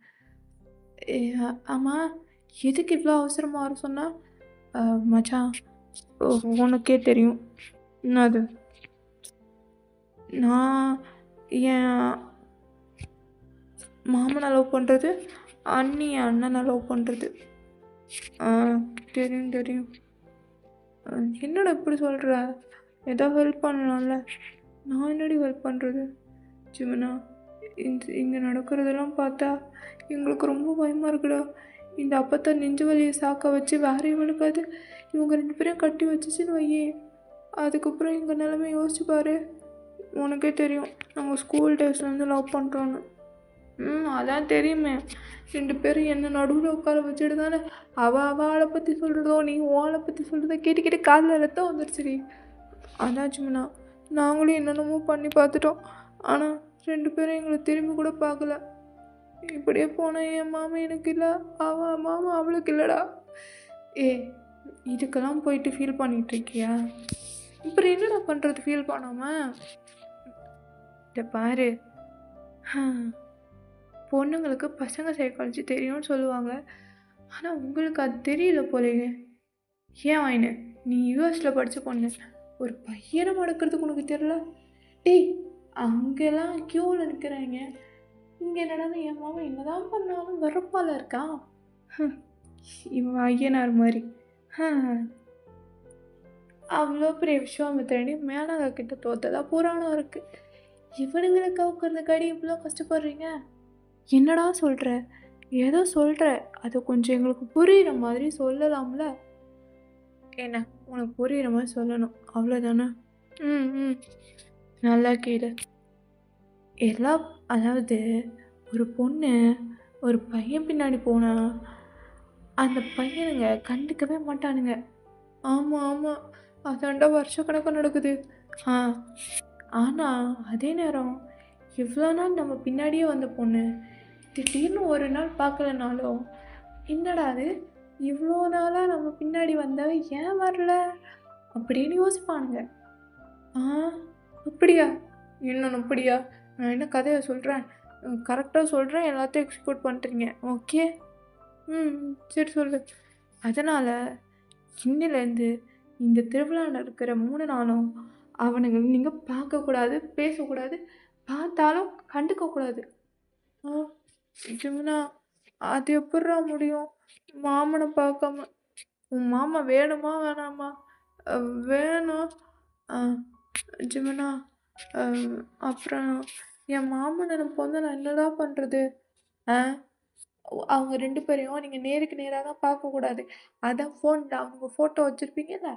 ஆமாம், எதுக்கு இவ்வளோ அவசரமாக வர சொன்னா? மச்சான், உனக்கே தெரியும் அது, நான் என் மாமனை லவ் பண்ணுறது, அண்ணி அண்ணனை லவ் பண்ணுறது. தெரியும் தெரியும். என்னடா இப்படி சொல்கிற? ஏதோ ஹெல்ப் பண்ணலாம்ல? நான் என்னடி ஹெல்ப் பண்ணுறது? ஜிமனா, இங்கே நடக்கிறதெல்லாம் பார்த்தா எங்களுக்கு ரொம்ப பயமாக இருக்குடா. இந்த அப்பத்தை நெஞ்சு வலியை சாக்க வச்சு வேற இவனுக்காது இவங்க 2 பேரையும் கட்டி வச்சுச்சுன்னு வையே, அதுக்கப்புறம் எங்கள் நிலைமை யோசிச்சு பாரு. உனக்கே தெரியும் நாங்கள் ஸ்கூல் டேஸ்லேருந்து லவ் பண்ணுறோன்னு. அதான் தெரியுமே. 2 பேரும் என்ன நடுவில் உட்கார வச்சுட்டு தானே அவளை பற்றி சொல்கிறதோ நீ ஓளை பற்றி சொல்கிறதோ கேட்டு காதில் ரத்தம் வந்துருச்சுடி. அதான் ஜிமனா, நாங்களும் என்னென்னமோ பண்ணி பார்த்துட்டோம். ஆனால் 2 பேரும் எங்களை திரும்பி கூட பார்க்கல. இப்படியே போனேன். என் மாமா எனக்கு இல்லை, அவன் மாமா அவளுக்கு இல்லைடா. இதுக்கெல்லாம் போயிட்டு ஃபீல் பண்ணிகிட்ருக்கியா? இப்படி என்னடா பண்ணுறது ஃபீல் பண்ணாமல்? இதை பாரு, பொண்ணுங்களுக்கு பசங்க சைக்காலஜி தெரியும்னு சொல்லுவாங்க. ஆனால் உங்களுக்கு அது தெரியல போலேயே. ஏன் வாயினு, நீ யூஎஸில் படித்த பொண்ணு, ஒரு பையனை மடக்கிறதுக்கு உனக்கு தெரியல? அங்கெல்லாம் க்யூவில் நிற்கிறாங்க. இங்கே என்னடா என் மாமா என்னதான் பண்ணாலும் வெறுப்பால் இருக்கான். இவன் ஐயனார் மாதிரி. அவ்வளோ பெரிய விஸ்வாமித்திரனே மேனகா கிட்ட தோத்ததா புராணம் இருக்குது. இவனுங்களை கவுக்கிறதுக்காடி இவ்வளோ கஷ்டப்படுறீங்க? என்னடா சொல்கிற? ஏதோ சொல்கிற, அதை கொஞ்சம் எங்களுக்கு புரிகிற மாதிரி சொல்லலாம்ல? என்ன உனக்கு புரிகிற மாதிரி சொல்லணும், அவ்வளோதானே? நல்லா கேளு. எல்லாம், அதாவது ஒரு பொண்ணு ஒரு பையன் பின்னாடி போனால் அந்த பையனுங்க கண்டுக்கவே மாட்டானுங்க. ஆமாம், அதாண்டா வருஷக்கணக்காக நடக்குது. ஆனால் அதே நேரம் இவ்வளோ நாள் நம்ம பின்னாடியே வந்த பொண்ணு திடீர்னு ஒரு நாள் பார்க்கலனாலும், என்னடா அது இவ்வளோ நாளாக நம்ம பின்னாடி வந்தவ ஏன் வரல அப்படின்னு யோசிப்பானுங்க. அப்படியா? இன்னொன்று அப்படியா? நான் என்ன கதையை சொல்கிறேன், கரெக்டாக சொல்கிறேன், எல்லாத்தையும் எக்ஸிக்யூட் பண்ணுறீங்க. ஓகே. ம். சரி சொல்லு. அதனால் இன்னிலேருந்து இந்த திருவிழாவில் இருக்கிற 3 நாளும் அவனுங்க நீங்கள் பார்க்கக்கூடாது, பேசக்கூடாது, பார்த்தாலும் கண்டுக்கக்கூடாது. ஆ ஜிமுனா, அது எப்புட்றா முடியும்? மாமனை பார்க்காம. உன் மாமா வேணுமா வேணாமா? வேணும். ஆ ஜிமுனா, அ அப்புறம் என் மாமன் நினப்பு வந்து நான் என்னடா பண்ணுறது? ஆ அவங்க 2 பேரையும் நீங்கள் நேருக்கு நேரா தான் பார்க்கக்கூடாது. அதான் ஃபோன்ல அவங்க ஃபோட்டோ வச்சுருப்பீங்கல்ல,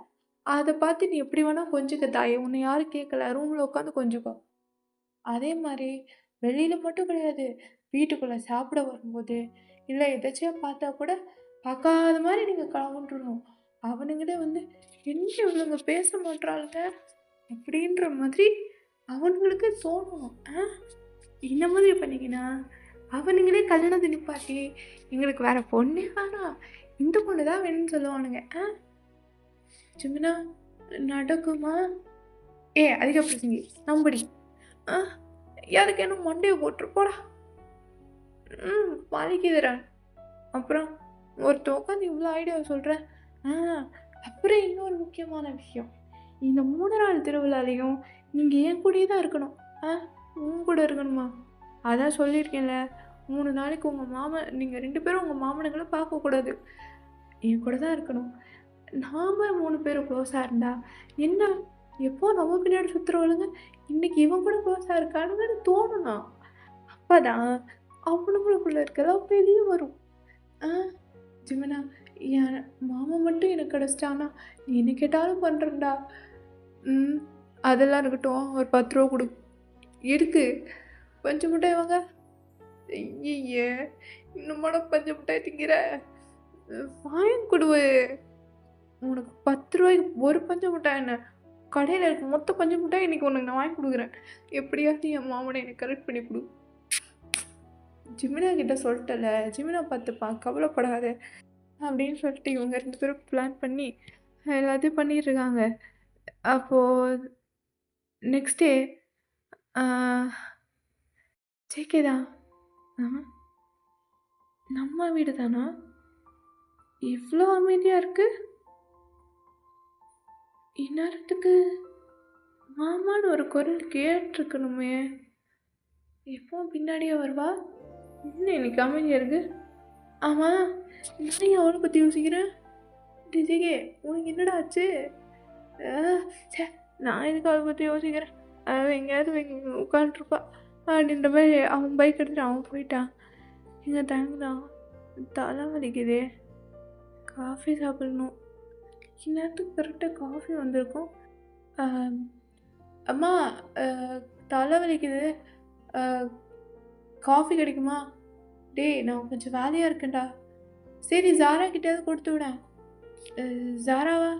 அத பார்த்து நீ எப்படி வேணா கொஞ்சிக்க தாயே! உன்னை யாரும் கேட்கல. ரூம்ல உட்காந்து கொஞ்சிக்கோ. அதே மாரி வெளியில மட்டும் கிடையாது. வீட்டுக்குள்ள சாப்பிட வரும்போது, இல்ல எதாச்சியா பார்த்தா கூட, பார்க்காத மாரி நீங்க கவுந்துரணும். அவனுங்களே வந்து, "என்ன இவளுங்க பேச மாட்றாளுங்க?" அப்படின்ற மாதிரி அவனுங்களுக்கு தோணணும். இந்த மாதிரி பண்ணீங்கன்னா, அவனுங்களே கல்யாணத்த நிப்பாட்டி, "எங்களுக்கு வேற பொண்ணே வேணாம். இந்த பொண்ணு தான் வேணும்னு" சொல்லுவானுங்க. ஜிமினா, நடக்குமா? அதிக பிரசங்கி நம்புடி. ஆ அதுக்கு என்ன மண்டைய போட்டுரு போடா. வலிக்குதுடா. அப்புறம் ஒருத்தன் உட்காந்து இவ்வளோ ஐடியா சொல்கிறேன். அப்புறம் இன்னொரு முக்கியமான விஷயம். இந்த 3 நாள் திருவிழாலையும் நீங்கள் என் கூடயே தான் இருக்கணும். உன் கூட இருக்கணுமா? அதான் சொல்லியிருக்கேன்ல, 3 நாளைக்கு உங்கள் மாமன் நீங்கள் 2 பேரும் உங்கள் மாமனுங்களை பார்க்கக்கூடாது. என் கூட தான் இருக்கணும். நாம 3 பேரும் க்ளோஸாக இருந்தா என்ன, எப்போ நம்ம பின்னாடி சுற்றுறவளுங்க இன்னைக்கு இவன் கூட க்ளோஸாக இருக்கானுங்கன்னு தோணுனா, அப்போ தான் அவனுங்களுக்குள்ள இருக்கிறதெல்லாம் வெளியே வரும். ஜிமினா, என் மாமா மட்டும் எனக்கு கிடச்சிட்டானா நீ என்ன கேட்டாலும் பண்ணுறேன்டா. அதெல்லாம் இருக்கட்டும், ஒரு 10 ரூபா கொடு. இருக்கு பஞ்சு மிட்டாய் வாங்க. ஐயே, இன்னுமாட பஞ்சு மிட்டாய் திங்கிற? வாங்கி கொடுவு. உனக்கு 10 ரூபாய்க்கு ஒரு பஞ்சு மிட்டாய் என்ன? கடையில் இருக்க மொத்த பஞ்சு மிட்டாய் இன்னைக்கு உனக்கு நான் வாங்கி கொடுக்குறேன். எப்படியாவது என் மாமனை எனக்கு கரெக்ட் பண்ணி கொடு. ஜிமினா கிட்ட சொல்லிட்டல, ஜிமினா பார்த்துப்பா, கவலைப்படாத அப்படின்னு சொல்லிட்டு இவங்க 2 பேரும் பிளான் பண்ணி எல்லாத்தையும் பண்ணிட்டுருக்காங்க. அப்போது நெக்ஸ்ட் டே ஜேகேதா, நம்ம வீடு தானா? இவ்வளோ அமைதியாக இருக்கு. இந்நேரத்துக்கு மாமான்னு ஒரு குரல் கேட்டிருக்கணுமே. எப்பவும் பின்னாடியே வருவா, இன்னும் எனக்கு அமைதியாக இருக்கு. ஆமாம், நான் அவளை பற்றி யோசிக்கிறேன். டிஜிகே, உனக்கு என்னடா ஆச்சு? சே, நான் எதுக்கு அவளை பற்றி யோசிக்கிறேன்? அவள் எங்கேயாவது உட்காந்துருப்பா அப்படின்ற மாதிரி அவன் பைக் எடுத்துட்டு அவன் போயிட்டான். எங்கள் டைம் தான் தலை வலிக்குதே, காஃபி சாப்பிடணும். இந்நேரத்துக்கு கரெக்டாக காஃபி வந்திருக்கும். அம்மா, தலை வலிக்குது, காஃபி கிடைக்குமா? டேய், நான் கொஞ்சம் வேலையாக இருக்கேன்டா. சரி, ஜாரா கிட்டேயாவது கொடுத்து விடேன். ஜாராவா?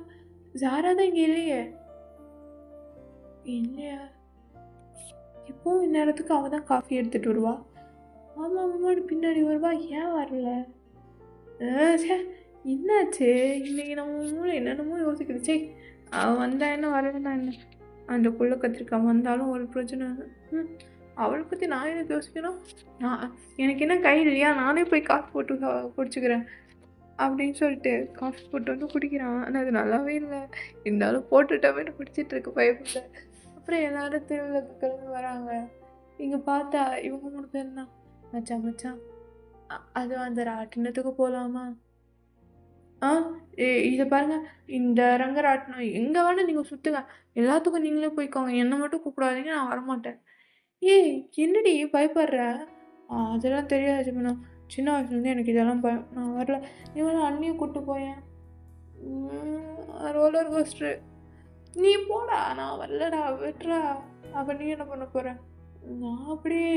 ஜாரா தான் இங்கே இல்லையே. இல்லையா? இப்போவும் இந்நேரத்துக்கு அவள் தான் காஃபி எடுத்துகிட்டு வருவா. ஆமாம் ஆமாம், பின்னாடி வருவா. ஏன் வரல? சே, என்னாச்சு இன்னைக்கு? நம்ம மூளை என்னென்னமோ யோசிக்குது. சே, அவள் வந்தா என்ன, வரலன்னா என்ன? அந்த புள்ள கத்திரிக்காய் வந்தாலும் ஒரு பிரச்சனை. அவளை பற்றி நான் எனக்கு யோசிக்கணும். எனக்கு என்ன கை இல்லையா, நானே போய் காஃபி போட்டு குடிச்சுக்கிறேன் அப்படின்னு சொல்லிட்டு காஃபி போட்டு வந்து குடிக்கிறான். ஆனால் அது நல்லாவே இல்லை. இருந்தாலும் போட்டுட்டாவே குடிச்சிட்டு இருக்கு பயப்பட. அப்புறம் எல்லாரும் திருவிழாக்கு கிளம்பி வராங்க. இங்கே பார்த்தா இவங்க 3 பேர் தான். மச்சான் மச்சான், அது அந்த ராட்டினத்துக்கு போகலாமா? இதை பாருங்க, இந்த ரங்கராட்டினம் எங்கே வேணால் நீங்கள் சுற்றுங்க, எல்லாத்துக்கும் நீங்களே போய்க்கோங்க, என்னை மட்டும் கூப்பிடாதீங்க, நான் வரமாட்டேன். என்னடி பயப்படுற? அதெல்லாம் தெரியாது ஜிமினா, சின்ன வயசுலேருந்து எனக்கு இதெல்லாம் பயம், நான் வரல. இவன் அண்ணியை கூப்பிட்டு போயேன், ரோலர் கோஸ்டரு. நீ போடா, நான் வரலடா, விட்டுறா. அப்போ நீ என்ன பண்ண போகிற? நான் அப்படியே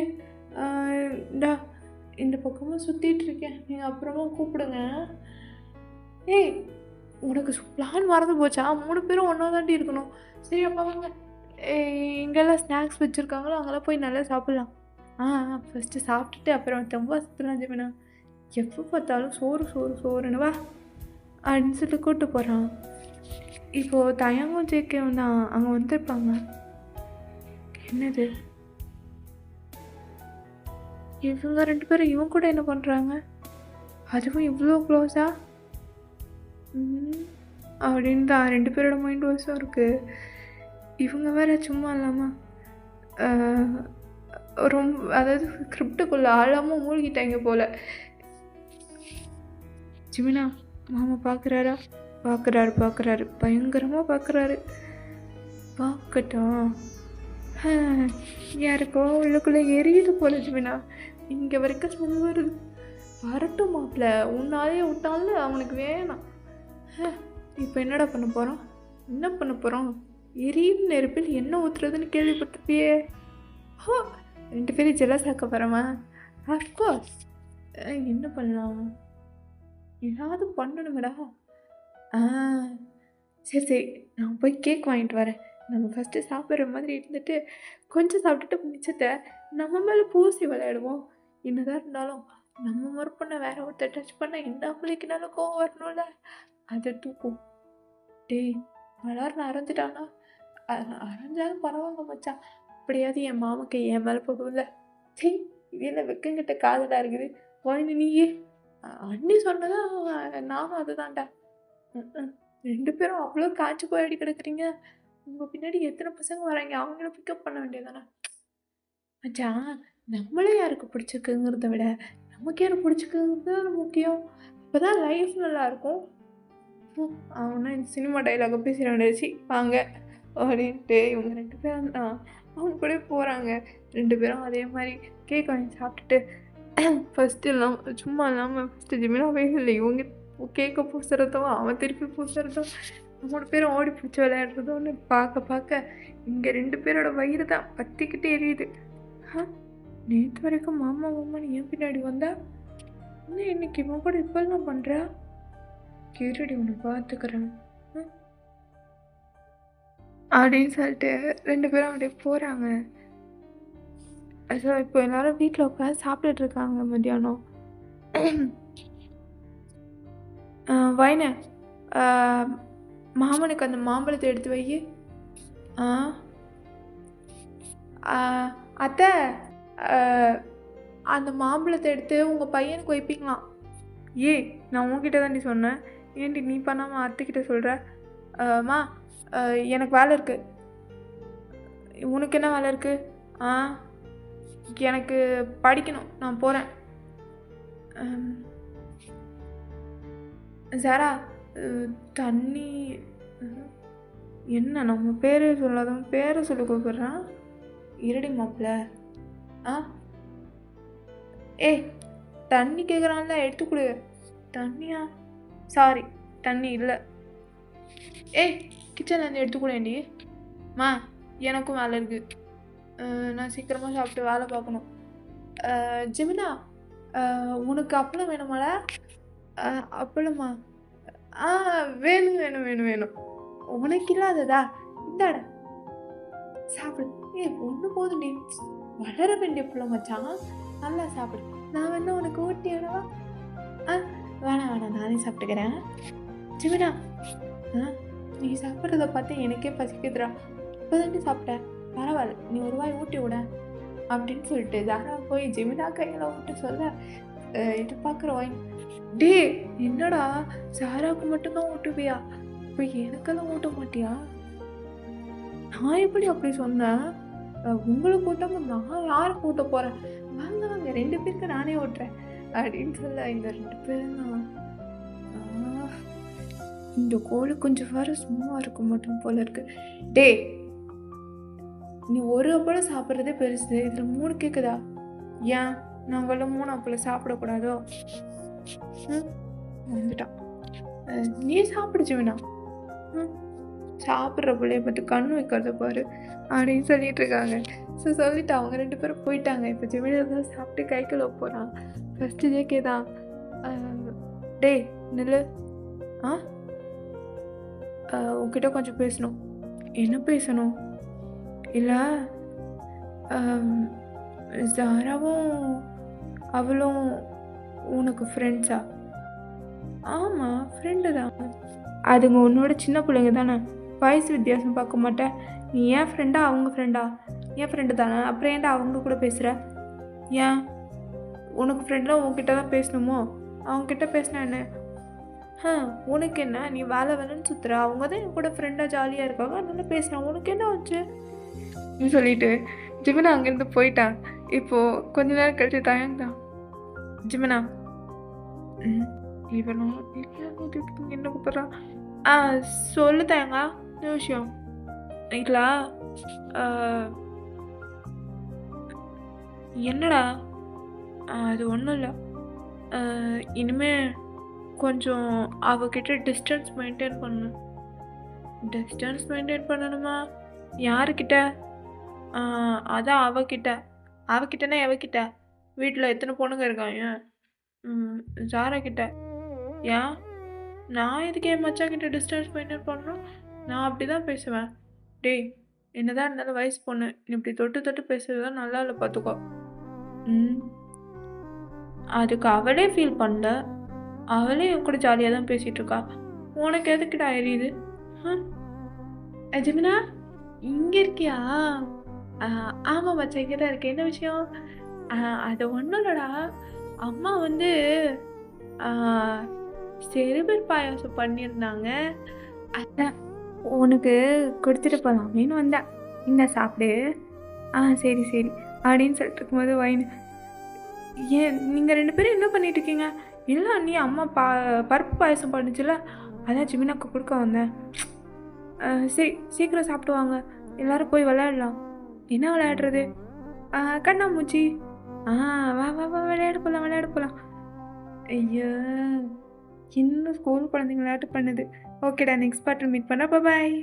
இந்த பக்கமாக சுற்றிட்டு இருக்கேன், நீங்கள் அப்புறமா கூப்பிடுங்க. உனக்கு பிளான் மறந்து போச்சா? 3 பேரும் ஒன்றா தாண்டி இருக்கணும். சரி, அப்போ வாங்க, இங்கெல்லாம் ஸ்நாக்ஸ் வச்சுருக்காங்களோ அங்கெல்லாம் போய் நல்லா சாப்பிட்லாம். ஃபஸ்ட்டு சாப்பிட்டுட்டு அப்புறம் ரொம்ப சுற்றலாம் ஜிமினா. எப்போ பார்த்தாலும் சோறு சோறு சோறுன்னு வா அப்படின்னு சொல்லிட்டு கூப்பிட்டு போகிறான். இப்போது தயங்கும் ஜேகேவும் தான் அங்கே வந்திருப்பாங்க. என்னது இவங்க 2 பேரும் இவன் கூட என்ன பண்ணுறாங்க? அதுவும் இவ்வளோ க்ளோஸா? அப்படின்னு தான் 2 பேரோட மைண்ட் வாய்ஸும் இருக்குது. இவங்க வேற சும்மா இல்லாமல் ரொம்ப அதாவது ஸ்கிரிப்டுக்குள்ளே ஆழமாக மூழ்கிட்டாங்க போல். ஜிமினா மாமா பார்க்குறாரா? பார்க்குறாரு பயங்கரமாக பார்க்குறாரு. பார்க்கட்டும். யாருக்கோ உள்ளுக்குள்ளே எரியுது போல ஜிமினா. இங்கே வரைக்கும் சொல்லி வருது. வரட்டும் மாப்பிள்ள, உன்னாலே விட்டாலும் அவனுக்கு வேணாம். இப்போ என்னடா பண்ண போகிறோம்? என்ன பண்ண போகிறோம்? எரியும் நெருப்பில் என்ன ஊற்றுறதுன்னு கேள்விப்பட்டிருப்பியே. 2 பேரும் ஜெலஸ் ஆக்க போகிறோமா? அஃப்கோர்ஸ். என்ன பண்ணலாம்? ஏதாவது பண்ணணுமேடா. சரி நான் போய் கேக் வாங்கிட்டு வரேன். நம்ம ஃபஸ்ட்டு சாப்பிட்ற மாதிரி இருந்துட்டு கொஞ்சம் சாப்பிட்டுட்டு மிச்சத்தை நம்ம மேலே பூசி விளையாடுவோம். என்னதான் இருந்தாலும் நம்ம ஒர்க் பண்ண வேற ஒருத்தர் டச் பண்ண என்ன நம்மளுக்குனாலும் கோவம் வரணும்ல. அதை தூக்கும். டேய் மலர்னு அரைஞ்சிட்டானா? அரைஞ்சாலும் பரவாயில்ல மச்சான். அப்படியாவது என் மாமக்கு என் மேலே போடும்ல. சரி இதில் வெக்கங்கிட்ட காதலாக இருக்குது. வாங்கி நீயே அண்ணி சொன்னதா நானும் அதுதான்டா. 2 பேரும் அவ்வளோ காய்ச்சி போய் அடி கிடக்குறீங்க. உங்கள் பின்னாடி எத்தனை பசங்க வராங்க, அவங்கள பிக்கப் பண்ண வேண்டியதானே. மச்சான் நம்மளே யாருக்கு பிடிச்சிருக்குங்கிறத விட நமக்கு யார் பிடிச்சிருக்குங்கிறது முக்கியம். அப்போ தான் லைஃப் நல்லாயிருக்கும். அவனா இந்த சினிமா டைலாக பேசி வேண்டியச்சு வாங்க அப்படின்ட்டு இவங்க 2 பேரும் தான் அவங்க கூட போகிறாங்க. 2 பேரும் அதே மாதிரி கேக் வாங்கி சாப்பிட்டுட்டு ஃபஸ்ட்டு இல்லாமல் சும்மா இல்லாமல் ஃபஸ்ட்டு ஜிமினாவே இல்லை இவங்க கேட்க பூசுறதும் அவன் திருப்பி பூசுறதும் 3 பேரும் ஓடி பிடிச்சி விளையாடுறதும்னு பார்க்க இங்கே 2 பேரோட வயிறு தான் பற்றிக்கிட்டே எரியுது. நேற்று வரைக்கும் மாமான்னு என் பின்னாடி வந்தா இன்னும் இன்னைக்கு இவன் கூட இப்பெல்லாம் பண்ணுறா. கேரடி ஒன்று பார்த்துக்கிறேன் அப்படின்னு சொல்லிட்டு 2 பேரும் அப்படியே போகிறாங்க. ஸோ இப்போ எல்லோரும் வீட்டில் உட்காந்து சாப்பிட்டுட்டு இருக்காங்க மத்தியானம். வைன மாமனுக்கு அந்த மாம்பழத்தை எடுத்து வை. அத்தை அந்த மாம்பழத்தை எடுத்து உங்கள் பையனுக்கு வைப்பீங்களாம். நான் உங்ககிட்ட தாண்டி சொன்னேன். ஏன்டி நீ பண்ணாமல் அத்தைக்கிட்ட சொல்கிற? மா எனக்கு வேலை இருக்குது. உனக்கு என்ன வேலை இருக்குது? எனக்கு படிக்கணும், நான் போகிறேன். சாரா தண்ணி என்ன நம்ம பேரே சொல்லாதவன் பேரை சொல்லி கூப்பிட்றான். இருடி மாப்பிள்ள. தண்ணி கேட்குறான்ல எடுத்து கொடு. தண்ணியா? சாரி தண்ணி இல்லை. கிச்சன்லேருந்து எடுத்து கூடேண்டி. எனக்கும் வேலை இருக்குது. நான் சீக்கிரமாக சாப்பிட்டு வேலை பார்க்கணும். ஜிமினா உனக்கு அப்பளம் வேணுமாடா? அப்பளமா? வேணும். உனக்கு இல்லாததா? இந்தாடா சாப்பிடு. ஒன்று போதுண்டி, வளர வேண்டிய பிள்ளை மச்சான், நல்லா சாப்பிடு. நான் வேணா உனக்கு ஊட்டி ஆடவா? வேணாம் நானே சாப்பிட்டுக்கிறேன். ஜிமினா நீ சாப்பிட்றத பார்த்து எனக்கே பசிக்குதுடா. இப்போதாண்டி சாப்பிட்டேன், பரவாயில்ல நீ ஒரு வாய் ஊட்டி விட அப்படின்னு சொல்லிட்டு ஜாரா போய் ஜிமினா கையில் ஊட்ட சொல்ல இது பார்க்குற வாய். என்னடா சாராவுக்கு மட்டும்தான் ஊட்டுவியா? இப்போ எனக்கெல்லாம் ஊட்ட மாட்டியா? நான் எப்படி அப்படி சொன்னேன்? உங்களுக்கு ஊட்டாம நான் யாருக்கு ஊட்ட போகிறேன்? வாங்க 2 பேருக்கு நானே ஓட்டுறேன் அப்படின்னு சொல்ல இந்த 2 பேரும் தான். இந்த கோழி கொஞ்சம் வேறு சும்மா இருக்க மாட்டோம் போல இருக்கு. நீ ஒரு அப்பளம் சாப்பிட்றதே பெருசு, இதில் 3 கேட்குதா? ஏன் நாங்களும் 3 அப்பளம் சாப்பிடக்கூடாதோ? வந்துட்டான். நீ சாப்பிடுச்சு வேணா. சாப்பிட்ற பிள்ளைய பார்த்து கண்ணு வைக்கிறத பாரு அப்படின்னு சொல்லிட்டு இருக்காங்க. ஸோ சொல்லிட்டு அவங்க 2 பேரும் போயிட்டாங்க. இப்போ ஜிமினா தான் சாப்பிட்டு கை கழுவ போகிறான். ஃபஸ்ட்டு ஜேகே தான். நில்லு. உங்ககிட்ட கொஞ்சம் பேசணும். என்ன பேசணும்? இல்லை ஜாராவும் அவளும் உனக்கு ஃப்ரெண்ட்ஸா? ஆமாம் ஃப்ரெண்டு தான். அதுங்க உன்னோட சின்ன பிள்ளைங்க தானே, வயசு வித்தியாசம் பார்க்க மாட்டேன். நீ ஏன் ஃப்ரெண்டா அவங்க ஃப்ரெண்டா? என் ஃப்ரெண்டு தானே, அப்புறம் ஏன்டா அவங்க கூட பேசுகிற? ஏன் உனக்கு ஃப்ரெண்டில் உன்கிட்ட தான் பேசணுமோ? அவங்கக்கிட்ட பேசினா என்ன? உனக்கு என்ன, நீ வேலை வேலைன்னு சுற்றுற, அவங்க தான் என் கூட ஃப்ரெண்டாக ஜாலியாக இருக்காங்க, அதனால பேசுகிறான், உனக்கு என்ன ஆச்சு சொல்லிட்டு ஜிமினா அங்கேருந்து போயிட்டான். இப்போது கொஞ்ச நேரம் கழிச்சு தயங்குதான். ஜிமினா இவனும் என்ன கூப்பிட்றான்? சொல்லு தயங்கா, என்ன விஷயம்? இல்லா என்னடா? அது ஒன்றும் இல்லை. இனிமே கொஞ்சம் அவகிட்ட டிஸ்டன்ஸ் மெயின்டைன் பண்ணணும். டிஸ்டன்ஸ் மெயின்டைன் பண்ணணுமா? யாருக்கிட்ட? அதான் அவகிட்ட. அவகிட்டனா எவகிட்ட? வீட்டில் எத்தனை பொண்ணுங்க இருக்காங்க? ஜாரா கிட்ட. ஏன் நான் எதுக்கு என் மச்சாங்கிட்ட டிஸ்டன்ஸ் மெயின்டைன் பண்ணணும்? நான் அப்படி தான் பேசுவேன். டேய், என்னதான் இருந்தாலும் வயசு பொண்ணு, நீ இப்படி தொட்டு தொட்டு பேசுறதுலாம் நல்லா இல்லை, பார்த்துக்கோ. அதுக்கு அவளே ஃபீல் பண்ணல, அவளே என் கூட ஜாலியாக தான் பேசிகிட்டு இருக்கா. உனக்கு எதுக்குடா எரியுது? ஜிமினா இங்கே இருக்கியா? ஆமாம் மச்சா, இங்கே தான் இருக்கேன். என்ன விஷயம்? அது ஒன்றும் இல்லைடா, அம்மா வந்து செருபல் பாயாசம் பண்ணியிருந்தாங்க, அதான் உனக்கு கொடுத்துட்டு போகலாமேன்னு வந்தேன். இந்த சாப்பிடு. சரி சரி அப்படின்னு சொல்லிட்டு இருக்கும்போது வைன், ஏன் நீங்கள் 2 பேரும் என்ன பண்ணிட்டு இருக்கீங்க? இல்லை அண்ணி, அம்மா பருப்பு பாயசம் பண்ணுச்சுல, அதான் ஜிமினாக்கு கொடுக்க வந்தேன். சரி சீக்கிரம் சாப்பிட்டு வாங்க, எல்லோரும் போய் விளையாடலாம். என்ன விளையாடுறது? கண்ணாமூச்சி. வா வா வா, விளையாட போகலாம். ஐயோ, இன்னும் ஸ்கூல் குழந்தைங்க விளையாட்டு பண்ணுது. ஓகேடா, நெக்ஸ்ட் பார்ட்டில் மீட் பண்ண. பாய்.